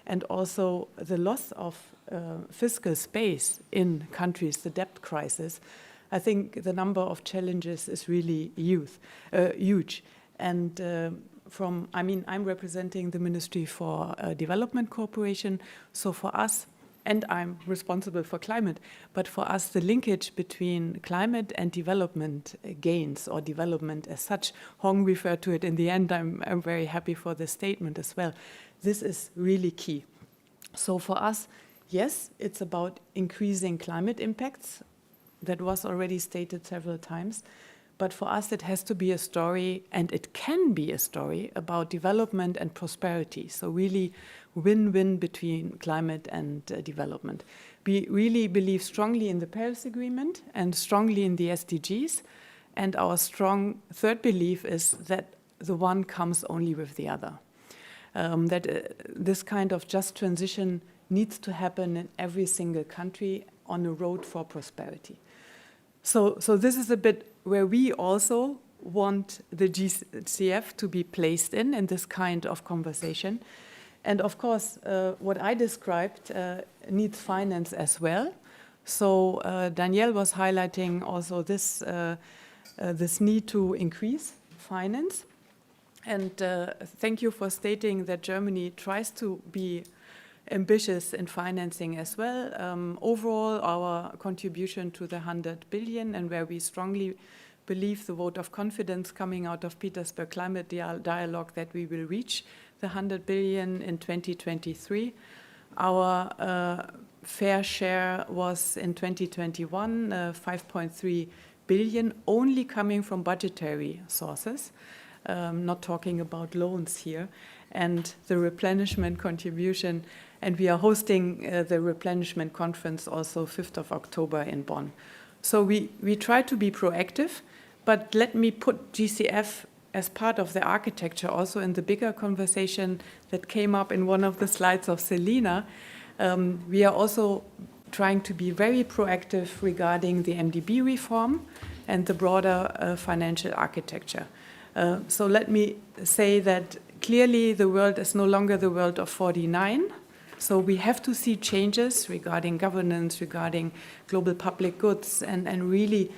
and also the loss of fiscal space in countries, the debt crisis, I think the number of challenges is really huge. And I'm representing the Ministry for Development Cooperation. So for us, and I'm responsible for climate, but for us, the linkage between climate and development gains or development as such, Hong referred to it in the end, I'm very happy for the statement as well. This is really key. So for us, yes, it's about increasing climate impacts. That was already stated several times. But for us, it has to be a story, and it can be a story about development and prosperity. So really win-win between climate and development. We really believe strongly in the Paris Agreement and strongly in the SDGs. And our strong third belief is that the one comes only with the other. This kind of just transition needs to happen in every single country on a road for prosperity. So this is a bit where we also want the GCF to be placed in this kind of conversation. And of course, what I described needs finance as well. So Danielle was highlighting also this need to increase finance. And thank you for stating that Germany tries to be ambitious in financing as well. Overall, our contribution to the 100 billion, and where we strongly believe the vote of confidence coming out of Petersburg Climate Dialogue that we will reach the 100 billion in 2023. Our fair share was in 2021 5.3 billion, only coming from budgetary sources, not talking about loans here, and the replenishment contribution. And we are hosting the replenishment conference also 5th of October in Bonn. So we try to be proactive, but let me put GCF as part of the architecture also in the bigger conversation that came up in one of the slides of Selina. We are also trying to be very proactive regarding the MDB reform and the broader financial architecture. So let me say that clearly the world is no longer the world of 49. So we have to see changes regarding governance, regarding global public goods, and really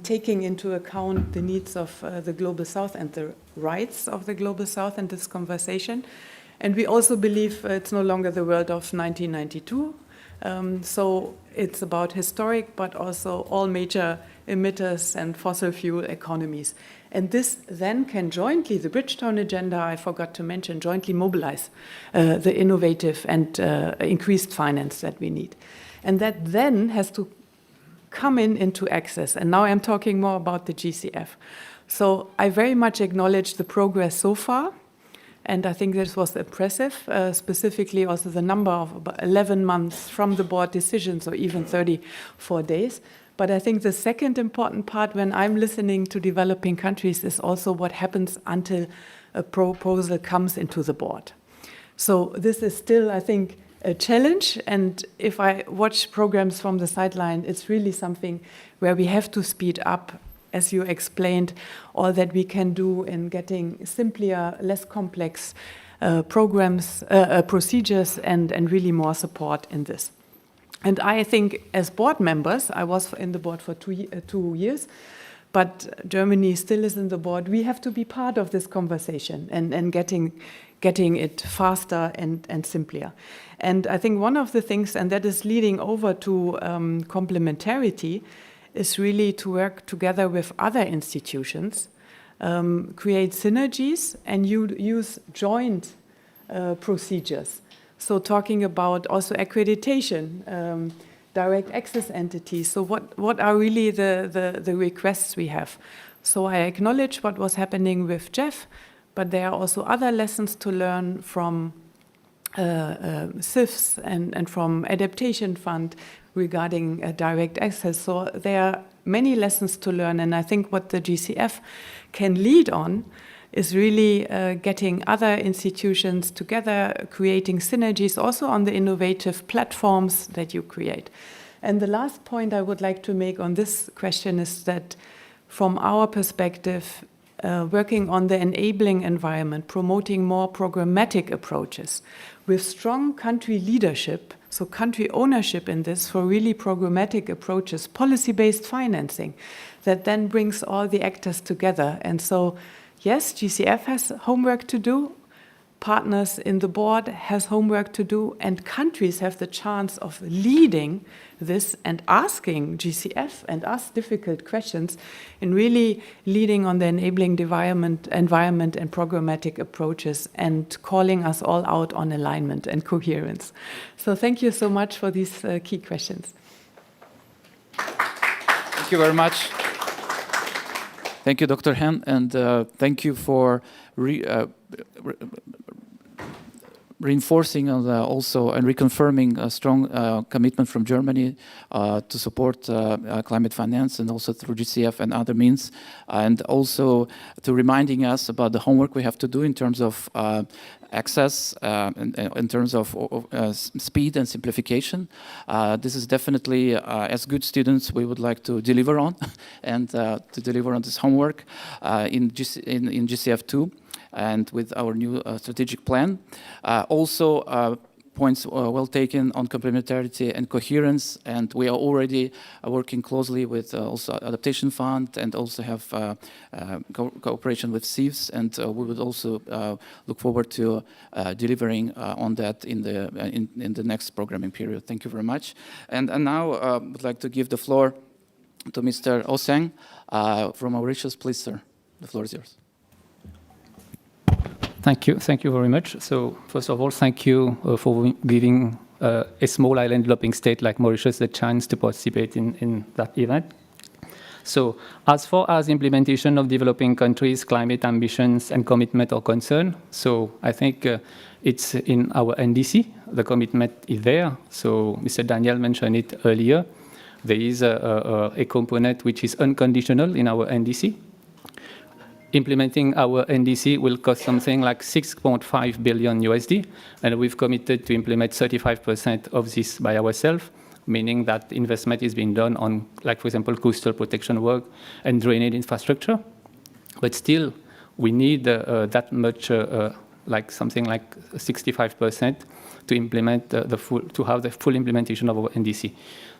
taking into account the needs of the Global South and the rights of the Global South in this conversation. And we also believe it's no longer the world of 1992. So it's about historic, but also all major emitters and fossil fuel economies. And this then can jointly, the Bridgetown agenda, I forgot to mention, jointly mobilize the innovative and increased finance that we need. And that then has to come into access. And now I'm talking more about the GCF. So I very much acknowledge the progress so far. And I think this was impressive, specifically also the number of about 11 months from the board decisions, or even 34 days. But I think the second important part when I'm listening to developing countries is also what happens until a proposal comes into the board. So this is still, I think, a challenge. And if I watch programs from the sideline, it's really something where we have to speed up, as you explained, all that we can do in getting simpler, less complex programs, procedures, and really more support in this. And I think as board members, I was in the board for 2 years, but Germany still is in the board. We have to be part of this conversation and getting it faster and simpler. And I think one of the things, and that is leading over to complementarity, is really to work together with other institutions, create synergies, and use joint procedures. So talking about also accreditation, direct access entities. So what are really the requests we have? So I acknowledge what was happening with Jeff, but there are also other lessons to learn from CIFs and from Adaptation Fund regarding direct access. So there are many lessons to learn, and I think what the GCF can lead on is really getting other institutions together, creating synergies also on the innovative platforms that you create. And the last point I would like to make on this question is that from our perspective, working on the enabling environment, promoting more programmatic approaches with strong country leadership, so country ownership in this for really programmatic approaches, policy-based financing, that then brings all the actors together. And so, yes, GCF has homework to do, partners in the board has homework to do, and countries have the chance of leading this and asking GCF and us difficult questions in really leading on the enabling environment and programmatic approaches and calling us all out on alignment and coherence. So thank you so much for these key questions. Thank you very much. Thank you, Dr. Hen, and thank you for reinforcing also and reconfirming a strong commitment from Germany to support climate finance, and also through GCF and other means, and also to reminding us about the homework we have to do in terms of access, in terms of speed and simplification. This is definitely, as good students, we would like to deliver on and to deliver on this homework in GCF2 and with our new strategic plan. Also, points well taken on complementarity and coherence, and we are already working closely with also Adaptation Fund, and also have cooperation with CIFs, and we would also look forward to delivering on that in the next programming period. Thank you very much. And now I would like to give the floor to Mr. Oseng from Mauritius. Please, sir, the floor is yours. Thank you very much. So first of all, thank you for giving a small island developing state like Mauritius the chance to participate in that event. So as far as implementation of developing countries' climate ambitions and commitment are concerned, so I think it's in our NDC, the commitment is there. So Mr. Daniel mentioned it earlier. There is a component which is unconditional in our NDC. Implementing our NDC will cost something like 6.5 billion USD, and we've committed to implement 35% of this by ourselves, meaning that investment is being done on, like, for example, coastal protection work and drainage infrastructure. But still, we need that much, like something like 65% to implement to have the full implementation of our NDC.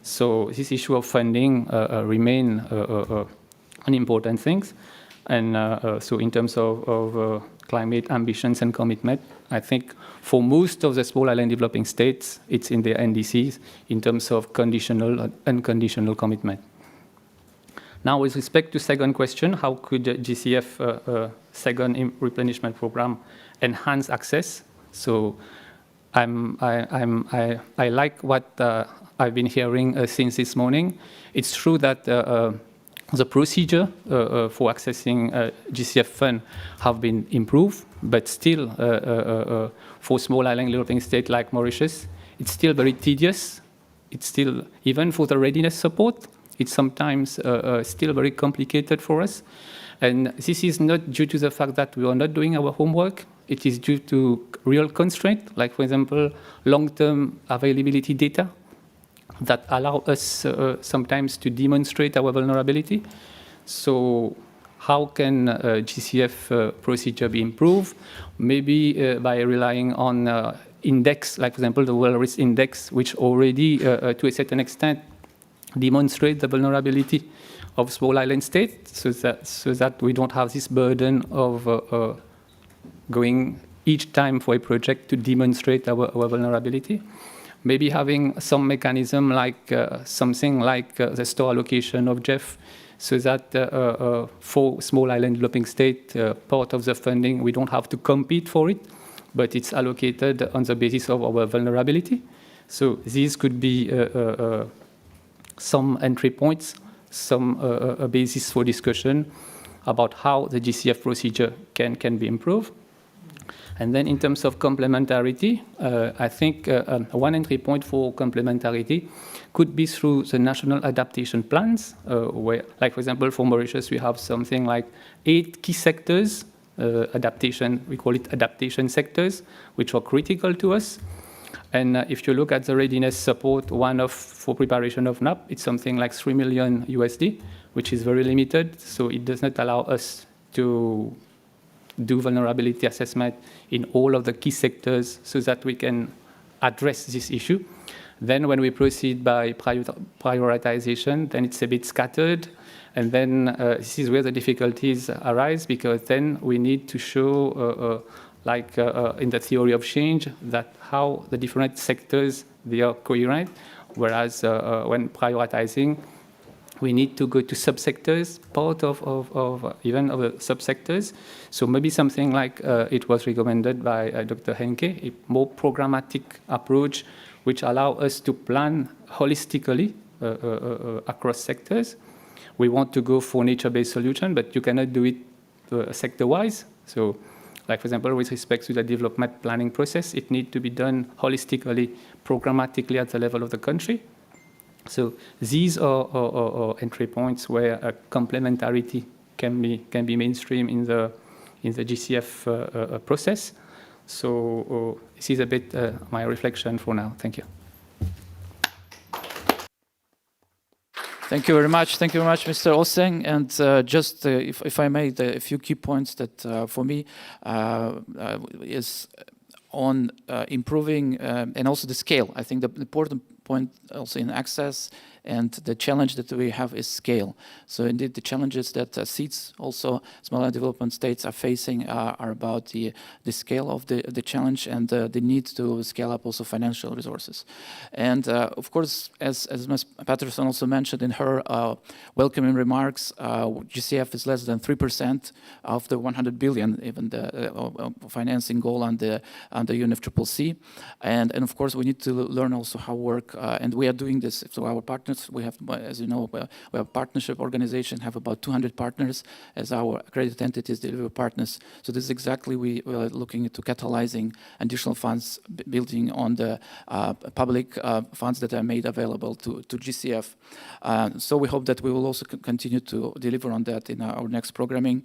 So this issue of funding remain an important thing. And so in terms of climate ambitions and commitment, I think for most of the small island developing states, it's in their NDCs in terms of conditional and unconditional commitment. Now, with respect to second question, how could GCF second replenishment program enhance access? So I like what I've been hearing since this morning. It's true that the procedure for accessing GCF fund have been improved, but still for small island developing state like Mauritius, it's still very tedious. It's still, even for the readiness support, it's sometimes still very complicated for us. And this is not due to the fact that we are not doing our homework. It is due to real constraint, like, for example, long-term availability data that allow us sometimes to demonstrate our vulnerability. So how can GCF procedure be improved? Maybe by relying on index, like, for example, the World Risk Index, which already, to a certain extent, demonstrate the vulnerability of small island states, so that we don't have this burden of going each time for a project to demonstrate our vulnerability. Maybe having some mechanism like something like the store allocation of GEF, so that for small island developing state, part of the funding, we don't have to compete for it, but it's allocated on the basis of our vulnerability. So these could be some entry points, some a basis for discussion about how the GCF procedure can be improved. And then in terms of complementarity, I think one entry point for complementarity could be through the national adaptation plans, where, like, for example, for Mauritius, we have something like 8 key sectors, adaptation, we call it adaptation sectors, which are critical to us. And if you look at the readiness support, for preparation of NAP, it's something like $3 million USD, which is very limited. So it does not allow us to do vulnerability assessment in all of the key sectors so that we can address this issue. Then when we proceed by prioritization, then it's a bit scattered. And then this is where the difficulties arise, because then we need to show, in the theory of change, that how the different sectors, they are coherent, whereas when prioritizing, we need to go to subsectors, part of even of the subsectors. So maybe something like it was recommended by Dr. Henke, a more programmatic approach, which allow us to plan holistically across sectors. We want to go for nature-based solution, but you cannot do it sector-wise. So, like, for example, with respect to the development planning process, it needs to be done holistically, programmatically at the level of the country. So these are entry points where complementarity can be mainstream in the GCF process. So this is a bit my reflection for now. Thank you. Thank you very much. Thank you very much, Mr. Oseng. And just if I may, a few key points that for me is on improving and also the scale. I think the important point also in access and the challenge that we have is scale. So indeed the challenges that SEEDS, also smaller development states, are facing are about the scale of the challenge and the need to scale up also financial resources. And of course, as Ms. Paterson also mentioned in her welcoming remarks, GCF is less than 3% of the 100 billion, even the financing goal on the UNFCCC. And of course, we need to learn also how work, and we are doing this through our partners. We have, as you know, we have a partnership organization, have about 200 partners as our accredited entities, delivery partners. So this is exactly we are looking into catalyzing additional funds, building on the public funds that are made available to GCF. So we hope that we will also continue to deliver on that in our next programming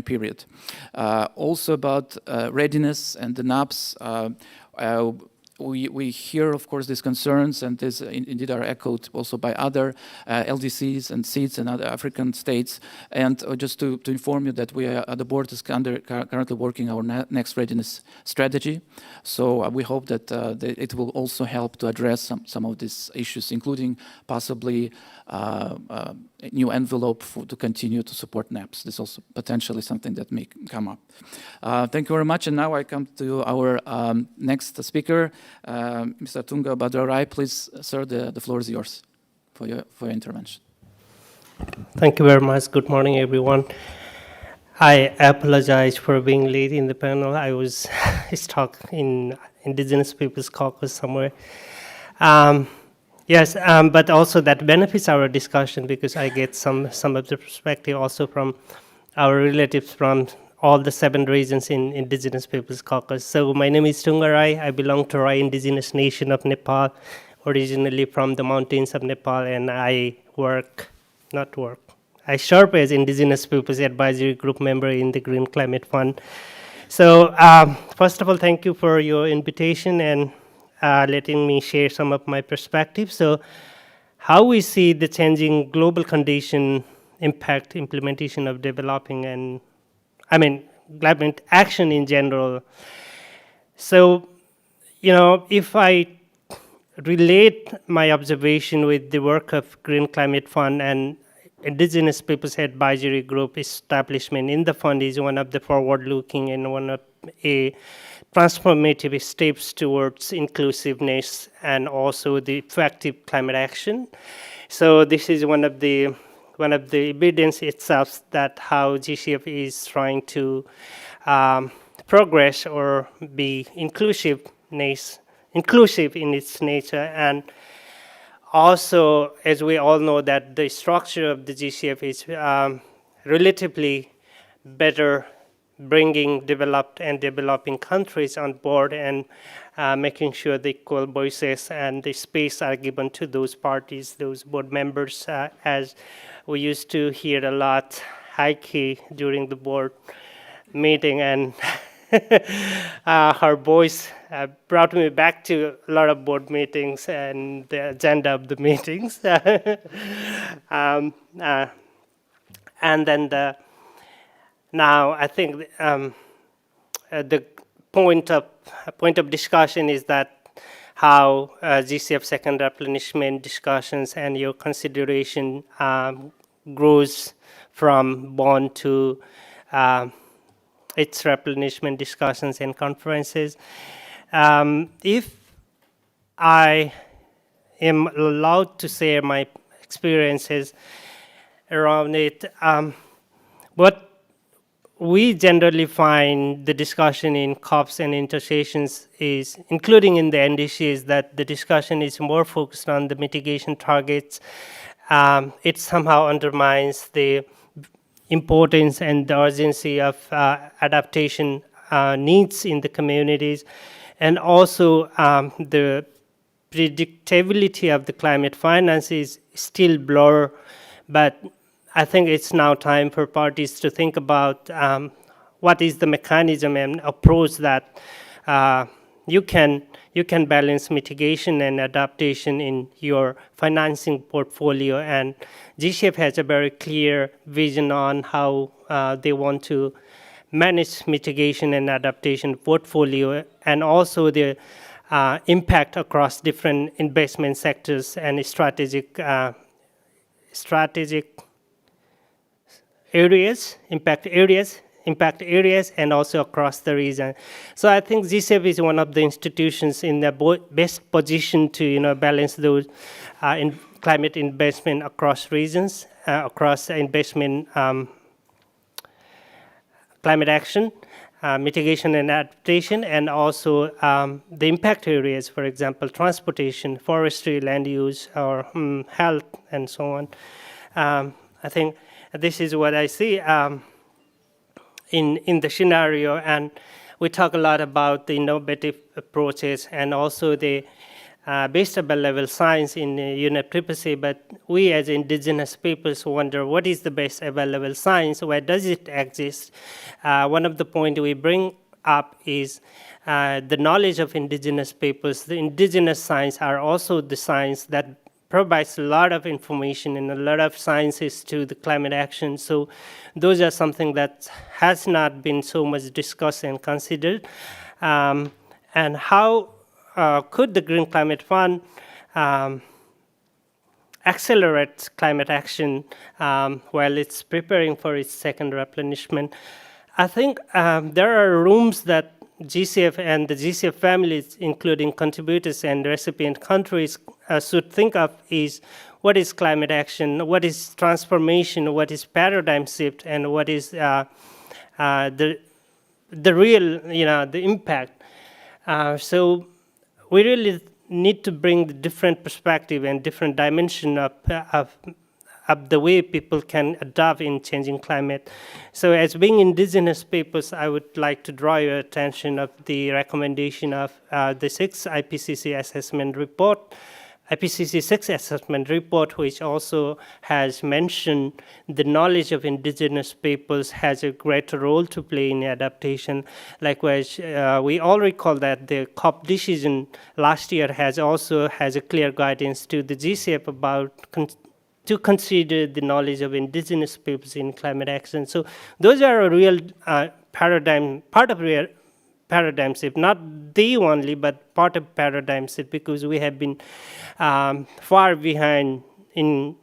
period. Also about readiness and the NAPs. We hear, of course, these concerns, and these indeed are echoed also by other LDCs and SEEDS and other African states. And just to inform you that we are, the board is currently working our next readiness strategy. So we hope that it will also help to address some of these issues, including possibly a new envelope to continue to support NAPs. This is also potentially something that may come up. Thank you very much. And now I come to our next speaker, Mr. Tunga Badrarai. Please, sir, the floor is yours. for your intervention. Thank you very much. Good morning, everyone. I apologize for being late in the panel. I was stuck in Indigenous Peoples Caucus somewhere. Yes, but also that benefits our discussion because I get some of the perspective also from our relatives from all the 7 regions in Indigenous Peoples Caucus. So my name is Tungarai. I belong to Rai Indigenous Nation of Nepal, originally from the mountains of Nepal, and I serve as Indigenous Peoples Advisory Group member in the Green Climate Fund. So first of all, thank you for your invitation and letting me share some of my perspectives. So how we see the changing global condition impact implementation of developing and, climate action in general. So, if I relate my observation with the work of Green Climate Fund and Indigenous Peoples Advisory Group establishment in the fund is one of the forward-looking and one of a transformative steps towards inclusiveness and also the effective climate action. So this is one of the evidence itself that how GCF is trying to progress or be inclusive in its nature. And also, as we all know, that the structure of the GCF is relatively better, bringing developed and developing countries on board and making sure the equal voices and the space are given to those parties, those board members, as we used to hear a lot high key during the board meeting, and her voice brought me back to a lot of board meetings and the agenda of the meetings. And then now I think the point of discussion is that how GCF second replenishment discussions and your consideration grows from bond to its replenishment discussions and conferences. If I am allowed to share my experiences around it, what we generally find the discussion in COPs and intersessions is, including in the NDC, is that the discussion is more focused on the mitigation targets. It somehow undermines the importance and the urgency of adaptation needs in the communities, and also the predictability of the climate finance is still blur, but I think it's now time for parties to think about what is the mechanism and approach that you can balance mitigation and adaptation in your financing portfolio. And GCF has a very clear vision on how they want to manage mitigation and adaptation portfolio, and also the impact across different investment sectors and strategic areas, impact areas, and also across the region. So I think GCF is one of the institutions in the best position to balance those in climate investment across regions, across investment, climate action, mitigation and adaptation, and also the impact areas, for example, transportation, forestry, land use, or health, and so on. I think this is what I see in the scenario, and we talk a lot about the innovative approaches and also the based level science in UNFCCC, but we as indigenous peoples wonder what is the best available science, where does it exist? One of the points we bring up is the knowledge of indigenous peoples. The indigenous science are also the science that provides a lot of information and a lot of sciences to the climate action. So those are something that has not been so much discussed and considered. And how could the Green Climate Fund accelerate climate action while it's preparing for its second replenishment? I think there are rooms that GCF and the GCF families, including contributors and recipient countries, should think of is what is climate action, what is transformation, what is paradigm shift, and what is the real, the impact. So we really need to bring the different perspective and different dimension of the way people can adapt in changing climate. So as being indigenous peoples, I would like to draw your attention of the recommendation of the 6th IPCC assessment report, IPCC 6 assessment report, which also has mentioned the knowledge of indigenous peoples has a greater role to play in adaptation. Likewise, we all recall that the COP decision last year has a clear guidance to the GCF about to consider the knowledge of indigenous peoples in climate action. So those are a real part of real paradigm shift, not the only, but part of paradigm shift, because we have been far behind in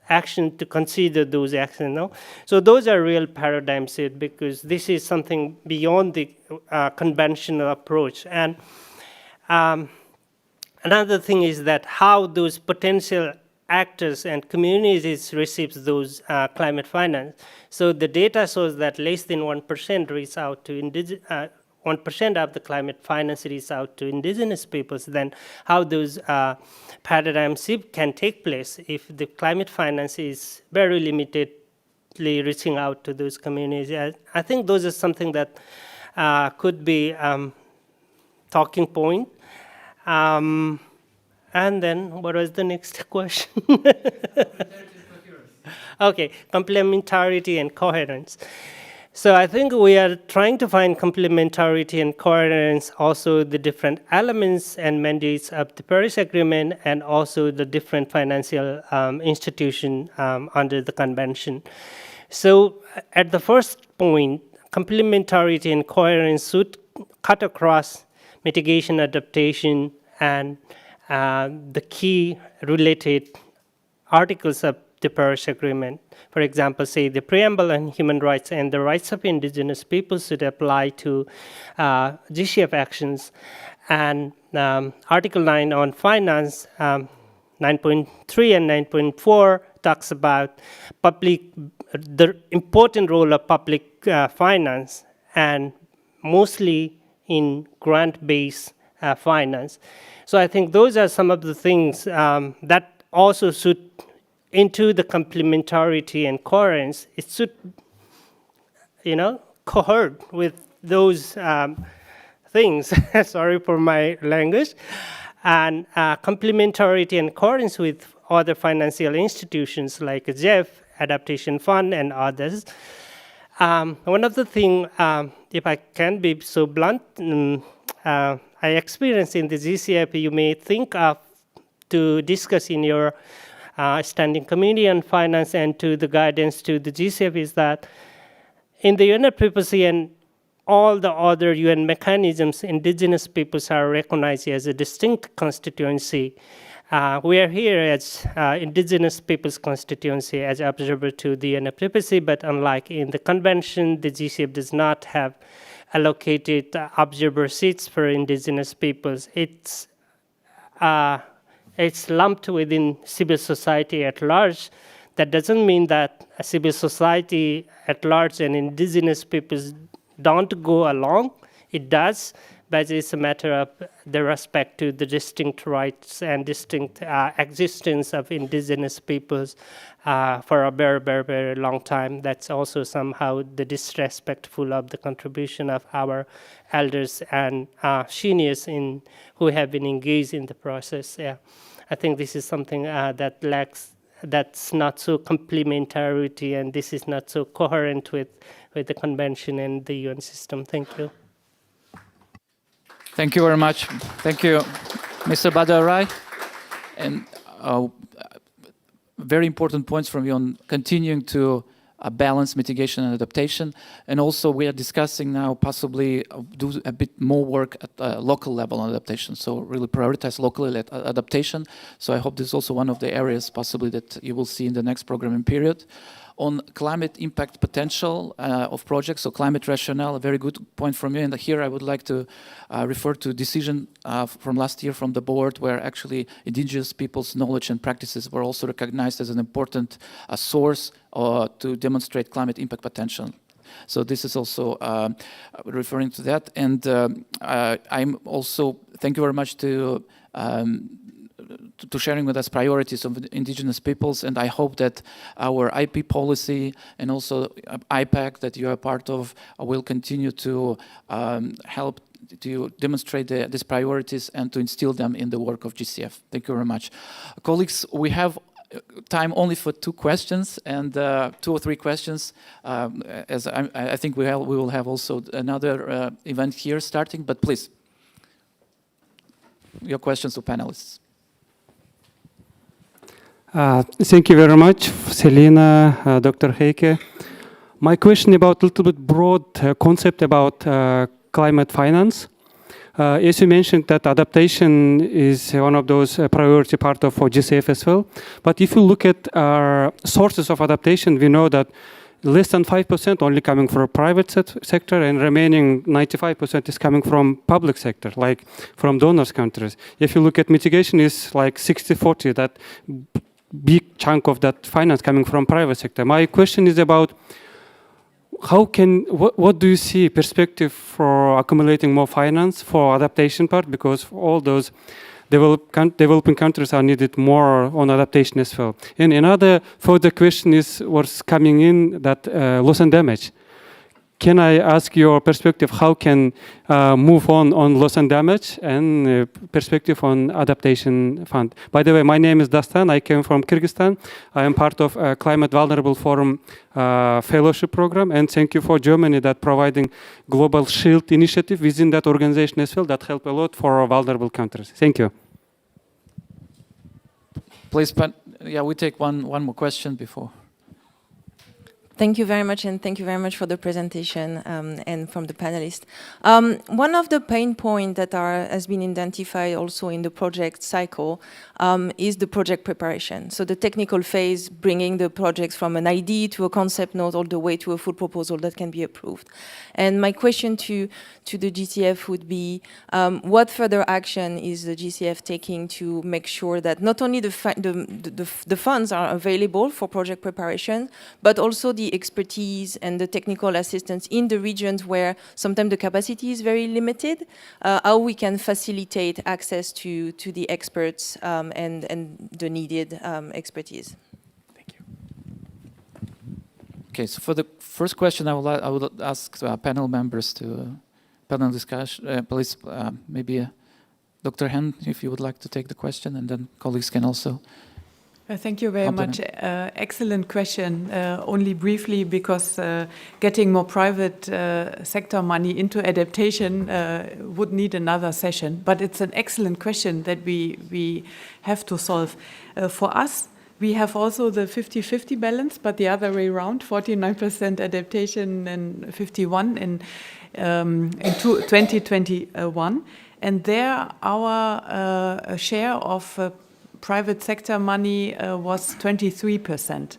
action to consider those actions. No? So those are real paradigm shift, because this is something beyond the conventional approach. And another thing is that how those potential actors and communities receives those climate finance. So the data shows that less than 1% reach out to 1% of the climate finance reach out to indigenous peoples. Then how those paradigm shift can take place if the climate finance is very limitedly reaching out to those communities. I think those are something that could be talking point. And then what was the next question? Okay, complementarity and coherence. So I think we are trying to find complementarity and coherence, also the different elements and mandates of the Paris Agreement, and also the different financial institution under the convention. So at the first point, complementarity and coherence should cut across mitigation, adaptation, and the key related articles of the Paris Agreement. For example, say the preamble on human rights and the rights of indigenous peoples should apply to GCF actions. And Article 9 on finance, 9.3 and 9.4 talks about the important role of public finance, and mostly in grant-based finance. So I think those are some of the things that also should into the complementarity and coherence. It should, cohort with those things. Sorry for my language. And complementarity and coherence with other financial institutions like GCF, Adaptation Fund, and others. One of the things, if I can be so blunt, I experienced in the GCF, you may think of to discuss in your standing committee on finance and to the guidance to the GCF is that in the UNFCCC and all the other UN mechanisms, indigenous peoples are recognized as a distinct constituency. We are here as indigenous peoples constituency as observer to the UNFCCC, but unlike in the convention, the GCF does not have allocated observer seats for indigenous peoples. It's lumped within civil society at large. That doesn't mean that a civil society at large and indigenous peoples don't go along. It does, but it's a matter of the respect to the distinct rights and distinct existence of indigenous peoples for a very, very, very long time. That's also somehow the disrespectful of the contribution of our elders and seniors who have been engaged in the process. Yeah. I think this is something that lacks, that's not so complementarity, and this is not so coherent with the convention and the UN system. Thank you. Thank you very much. Thank you, Mr. Badarai. And very important points from you on continuing to balance mitigation and adaptation. And also we are discussing now possibly do a bit more work at local level on adaptation. So really prioritize local adaptation. So I hope this is also one of the areas possibly that you will see in the next programming period. on climate impact potential of projects, so climate rationale, a very good point from you. And here I would like to refer to decision from last year from the board, where actually indigenous people's knowledge and practices were also recognized as an important source to demonstrate climate impact potential. So this is also referring to that. And I'm also, thank you very much to sharing with us priorities of indigenous peoples, and I hope that our IP policy and also IPAC that you are part of will continue to help to demonstrate these priorities and to instill them in the work of GCF. Thank you very much. Colleagues, we have time only for 2 questions and 2 or 3 questions. As I think we will have also another event here starting, but please, your questions to panelists. Thank you very much, Selina, Dr. Heike. My question about a little bit broad concept about climate finance. As you mentioned that adaptation is one of those priority part of for GCF as well. But if you look at our sources of adaptation, we know that less than 5% only coming from private sector, and remaining 95% is coming from public sector, like from donors countries. If you look at mitigation, is like 60-40, that big chunk of that finance coming from private sector. My question is about what do you see perspective for accumulating more finance for adaptation part, because all those developing countries are needed more on adaptation as well. And another further question is what's coming in that loss and damage. Can I ask your perspective, how can move on loss and damage and perspective on adaptation fund? By the way, my name is Dastan. I came from Kyrgyzstan. I am part of a Climate Vulnerable Forum fellowship program, and thank you for Germany that providing Global Shield initiative within that organization as well that help a lot for vulnerable countries. Thank you. Please, yeah, we take one more question before. Thank you very much, and thank you very much for the presentation and from the panelists. One of the pain points that has been identified also in the project cycle is the project preparation. So the technical phase, bringing the projects from an idea to a concept note all the way to a full proposal that can be approved. And my question to the GCF would be, what further action is the GCF taking to make sure that not only the funds are available for project preparation, but also the expertise and the technical assistance in the regions where sometimes the capacity is very limited, how we can facilitate access to the experts and the needed expertise. Thank you. Okay, so for the first question, I would ask panel members to panel discussion. Please, maybe Dr. Hen, if you would like to take the question, and then colleagues can also. Thank you very much. Excellent question. Only briefly, because getting more private sector money into adaptation would need another session. But it's an excellent question that we have to solve. For us, we have also the 50-50 balance, but the other way around, 49% adaptation and 51% in 2021. And there, our share of private sector money was 23%.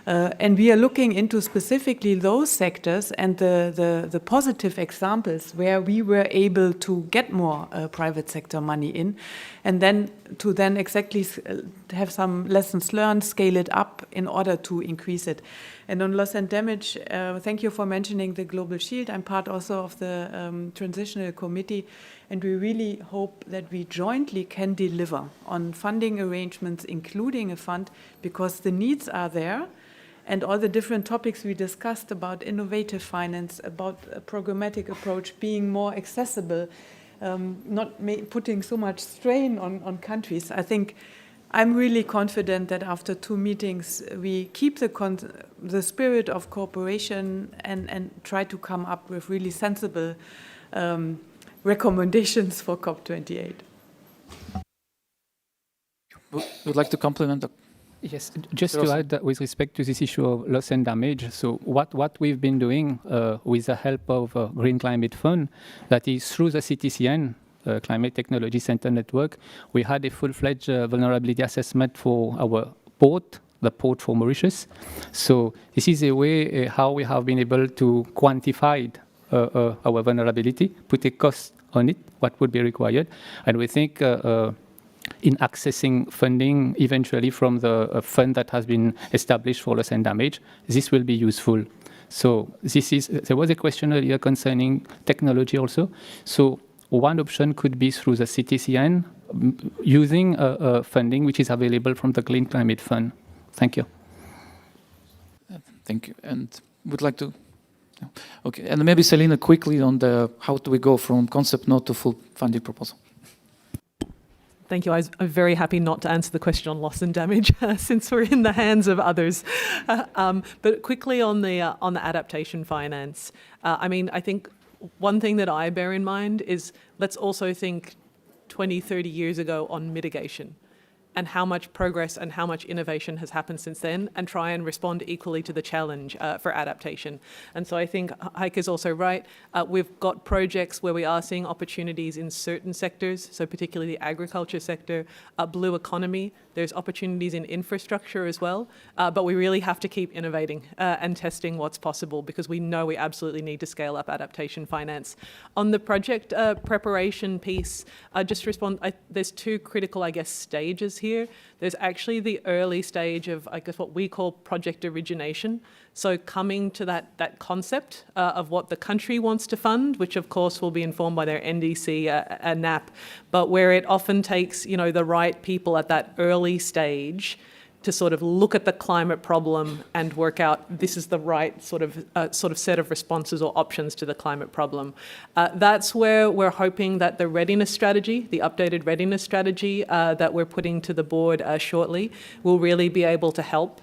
And we are looking into specifically those sectors and the positive examples where we were able to get more private sector money in, and then to exactly have some lessons learned, scale it up in order to increase it. And on loss and damage, thank you for mentioning the Global Shield. I'm part also of the Transitional Committee, and we really hope that we jointly can deliver on funding arrangements, including a fund, because the needs are there. And all the different topics we discussed about innovative finance, about a programmatic approach being more accessible, not putting so much strain on countries. I think I'm really confident that after 2 meetings, we keep the spirit of cooperation and try to come up with really sensible recommendations for COP28. Would like to complement. Yes, just to add that with respect to this issue of loss and damage, so what we've been doing with the help of Green Climate Fund, that is through the CTCN, Climate Technology Center Network, we had a full-fledged vulnerability assessment for our port, the port for Mauritius. So this is a way how we have been able to quantify our vulnerability, put a cost on it, what would be required. And we think in accessing funding eventually from the fund that has been established for loss and damage, this will be useful. So there was a question earlier concerning technology also. So one option could be through the CTCN, using funding which is available from the Clean Climate Fund. Thank you. Thank you. And would like to... Okay, and maybe Selina, quickly on the how do we go from concept note to full funding proposal? Thank you. I'm very happy not to answer the question on loss and damage since we're in the hands of others. But quickly on the adaptation finance, I mean, I think one thing that I bear in mind is let's also think 20, 30 years ago on mitigation and how much progress and how much innovation has happened since then, and try and respond equally to the challenge for adaptation. And so I think Heike is also right. We've got projects where we are seeing opportunities in certain sectors, so particularly the agriculture sector, blue economy. There's opportunities in infrastructure as well, but we really have to keep innovating and testing what's possible, because we know we absolutely need to scale up adaptation finance. On the project preparation piece, just respond, there's two critical, I guess, stages here. There's actually the early stage of, I guess, what we call project origination. So coming to that concept of what the country wants to fund, which of course will be informed by their NDC and NAP, but where it often takes, you know, the right people at that early stage to sort of look at the climate problem and work out this is the right sort of set of responses or options to the climate problem. That's where we're hoping that the readiness strategy, the updated readiness strategy that we're putting to the board shortly, will really be able to help.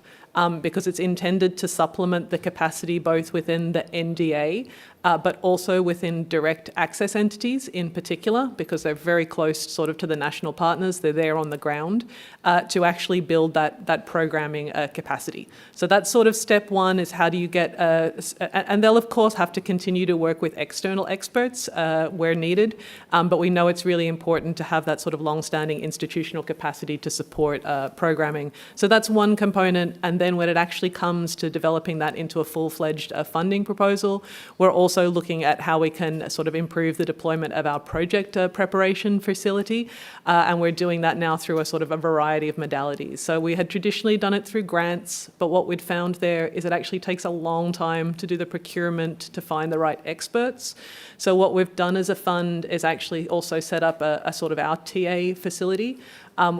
Because it's intended to supplement the capacity both within the NDA, but also within direct access entities in particular, because they're very close sort of to the national partners, they're there on the ground, to actually build that programming capacity. So that's sort of step one, is how do you get, and they'll of course have to continue to work with external experts where needed, but we know it's really important to have that sort of long-standing institutional capacity to support programming. So that's one component, and then when it actually comes to developing that into a full-fledged funding proposal, we're also looking at how we can sort of improve the deployment of our project preparation facility, and we're doing that now through a sort of a variety of modalities. So we had traditionally done it through grants, but what we'd found there is it actually takes a long time to do the procurement to find the right experts. So what we've done as a fund is actually also set up a sort of our TA facility,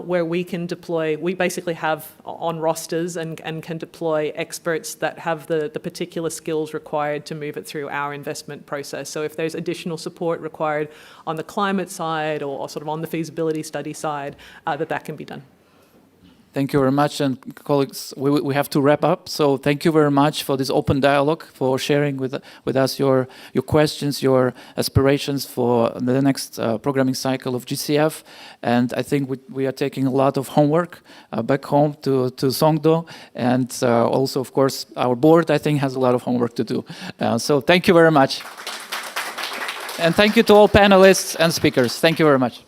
where we can deploy, we basically have on rosters and can deploy experts that have the particular skills required to move it through our investment process. So if there's additional support required on the climate side or sort of on the feasibility study side, that can be done. Thank you very much, and colleagues, we have to wrap up. So thank you very much for this open dialogue, for sharing with us your questions, your aspirations for the next programming cycle of GCF. And I think we are taking a lot of homework back home to Songdo, and also, of course, our board, I think, has a lot of homework to do. So thank you very much. And thank you to all panelists and speakers. Thank you very much.